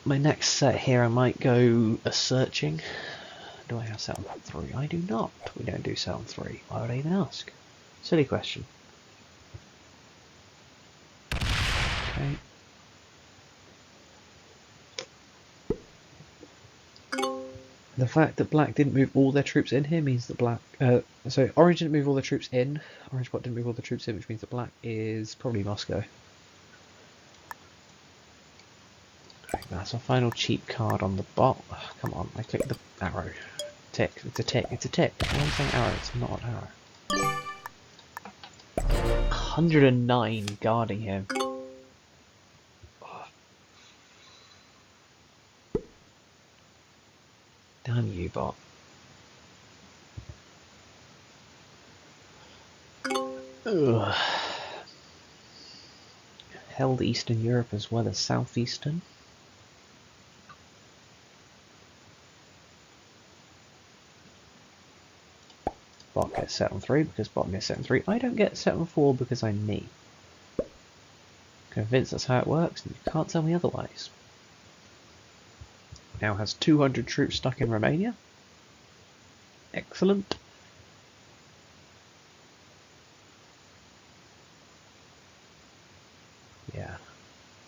Speaker 1: My next set here, I might go a searching. Do I have set on 3? I do not. We don't do set on 3. Why would I even ask? Silly question. Okay. The fact that Black didn't move all their troops in here means that Black... so Orange didn't move all their troops in. Orange bot didn't move all the troops in, which means that Black is probably Moscow. That's our final cheap card on the bot. Oh, come on, I clicked the arrow. Tick, it's a tick, it's a tick. Why am I saying arrow? It's not an arrow. 109 guarding him. Oh. Damn you, bot. Ugh. Held Eastern Europe as well as Southeastern. Bot gets set on 3 because bot gets set on 3. I don't get set on 4 because I'm me. Convinced that's how it works, and you can't tell me otherwise. Now has 200 troops stuck in Romania. Excellent.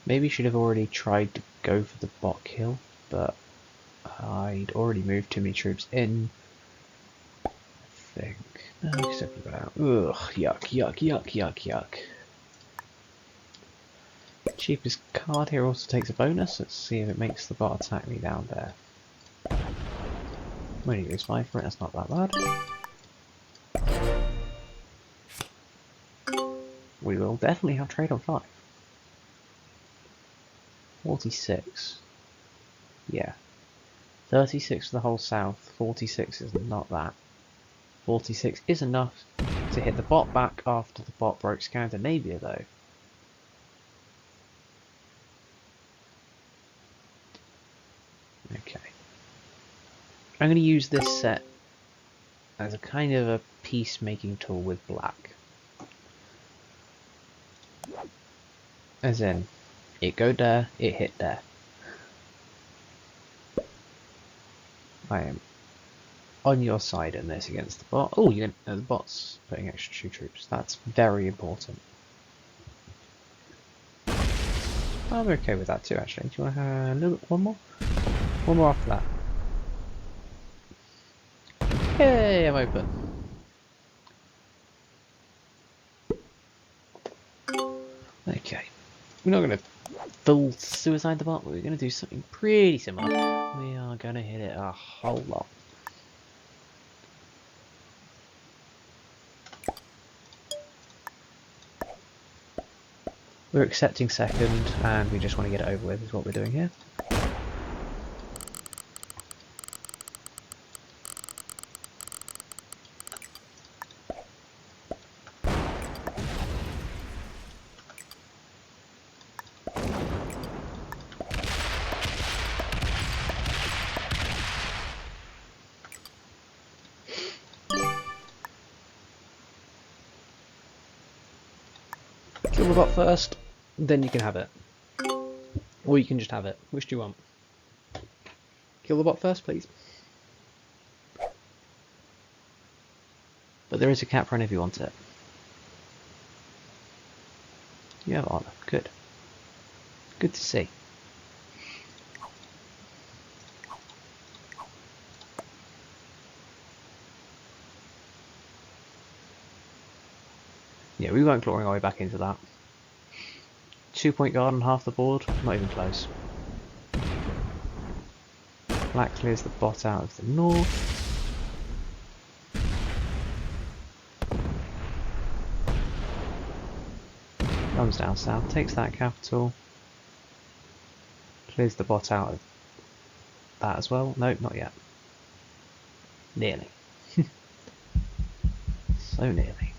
Speaker 1: Maybe should have already tried to go for the bot kill, but I'd already moved too many troops in. I think. No, except we got out. Ugh, yuck, yuck, yuck, yuck, yuck. Cheapest card here also takes a bonus. Let's see if it makes the bot attack me down there. I'm only lose 5 for it, that's not that bad. We will definitely have trade on 5. 46. Yeah. 36 for the whole south. 46 is not that. 46 is enough to hit the bot back after the bot broke Scandinavia though. Okay. I'm going to use this set as a kind of a peacemaking tool with black. As in, it go there, it hit there. I am on your side in this against the bot. Oh, the bot's putting extra 2 troops. That's very important. I'm okay with that too, actually. Do you want to have a little, one more? One more after that. Hey, I'm open. Okay. We're not going to full suicide the bot, but we're going to do something pretty similar. We are going to hit it a whole lot. We're accepting second, and we just want to get it over with, is what we're doing here. Kill the bot first, then you can have it. Or you can just have it. Which do you want? Kill the bot first, please. But there is a cap run if you want it. You have honor. Good. Good to see. Yeah, we weren't clawing our way back into that. 2-point guard on half the board, not even close. Black clears the bot out of the north. Comes down south, takes that capital. Clears the bot out of that as well. Nope, not yet. Nearly. So nearly.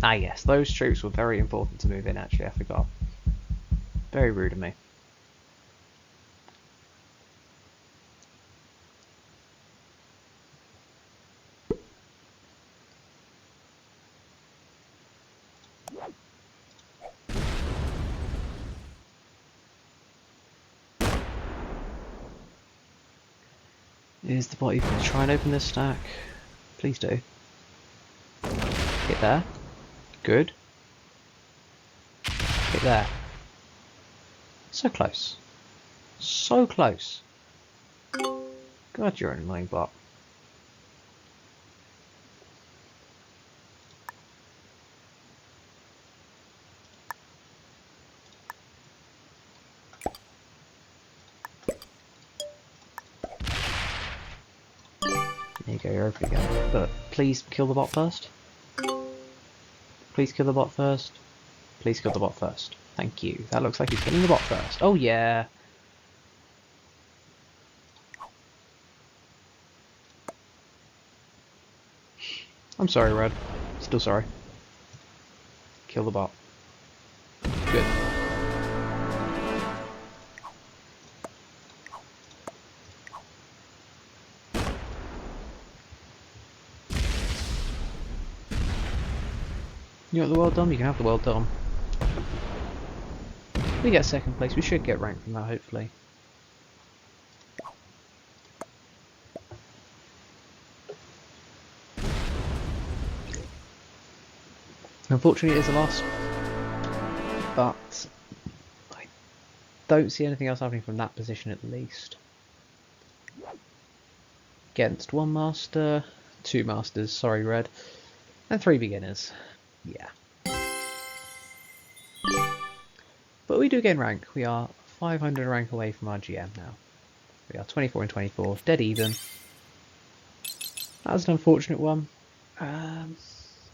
Speaker 1: Ah yes, those troops were very important to move in actually, I forgot. Very rude of me. Is the bot even going to try and open this stack? Please do. Hit there. Good. Hit there. So close. So close. God, you're an annoying bot. There you go, you're open again. But please kill the bot first. Please kill the bot first. Please kill the bot first. Thank you. That looks like he's killing the bot first. Oh yeah. I'm sorry, Red. Still sorry. Kill the bot. Good. You want the world done? You can have the world done. We get second place. We should get ranked from that, hopefully. Unfortunately, it is a loss. But I don't see anything else happening from that position at least. Against 1 master, 2 masters, sorry red, and 3 beginners. Yeah. But we do gain rank. We are 500 rank away from our GM now. We are 24 and 24, dead even. That was an unfortunate one.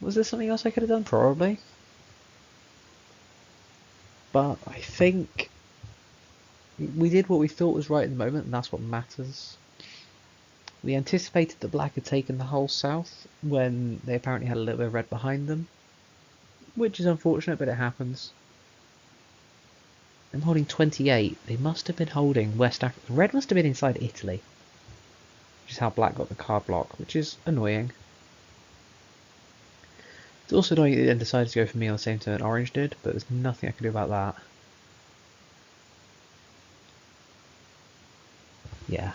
Speaker 1: Was there something else I could have done? Probably. But I think we did what we thought was right at the moment, and that's what matters. We anticipated that black had taken the whole south when they apparently had a little bit of red behind them, which is unfortunate, but it happens. I'm holding 28. They must have been holding West Africa. Red must have been inside Italy, which is how black got the card block, which is annoying. It's also annoying that they then decided to go for me on the same turn orange did, but there's nothing I can do about that. Yeah.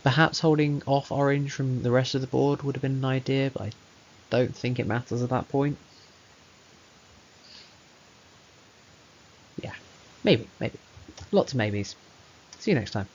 Speaker 1: Perhaps holding off orange from the rest of the board would have been an idea, but I don't think it matters at that point. Yeah, maybe. Lots of maybes. See you next time.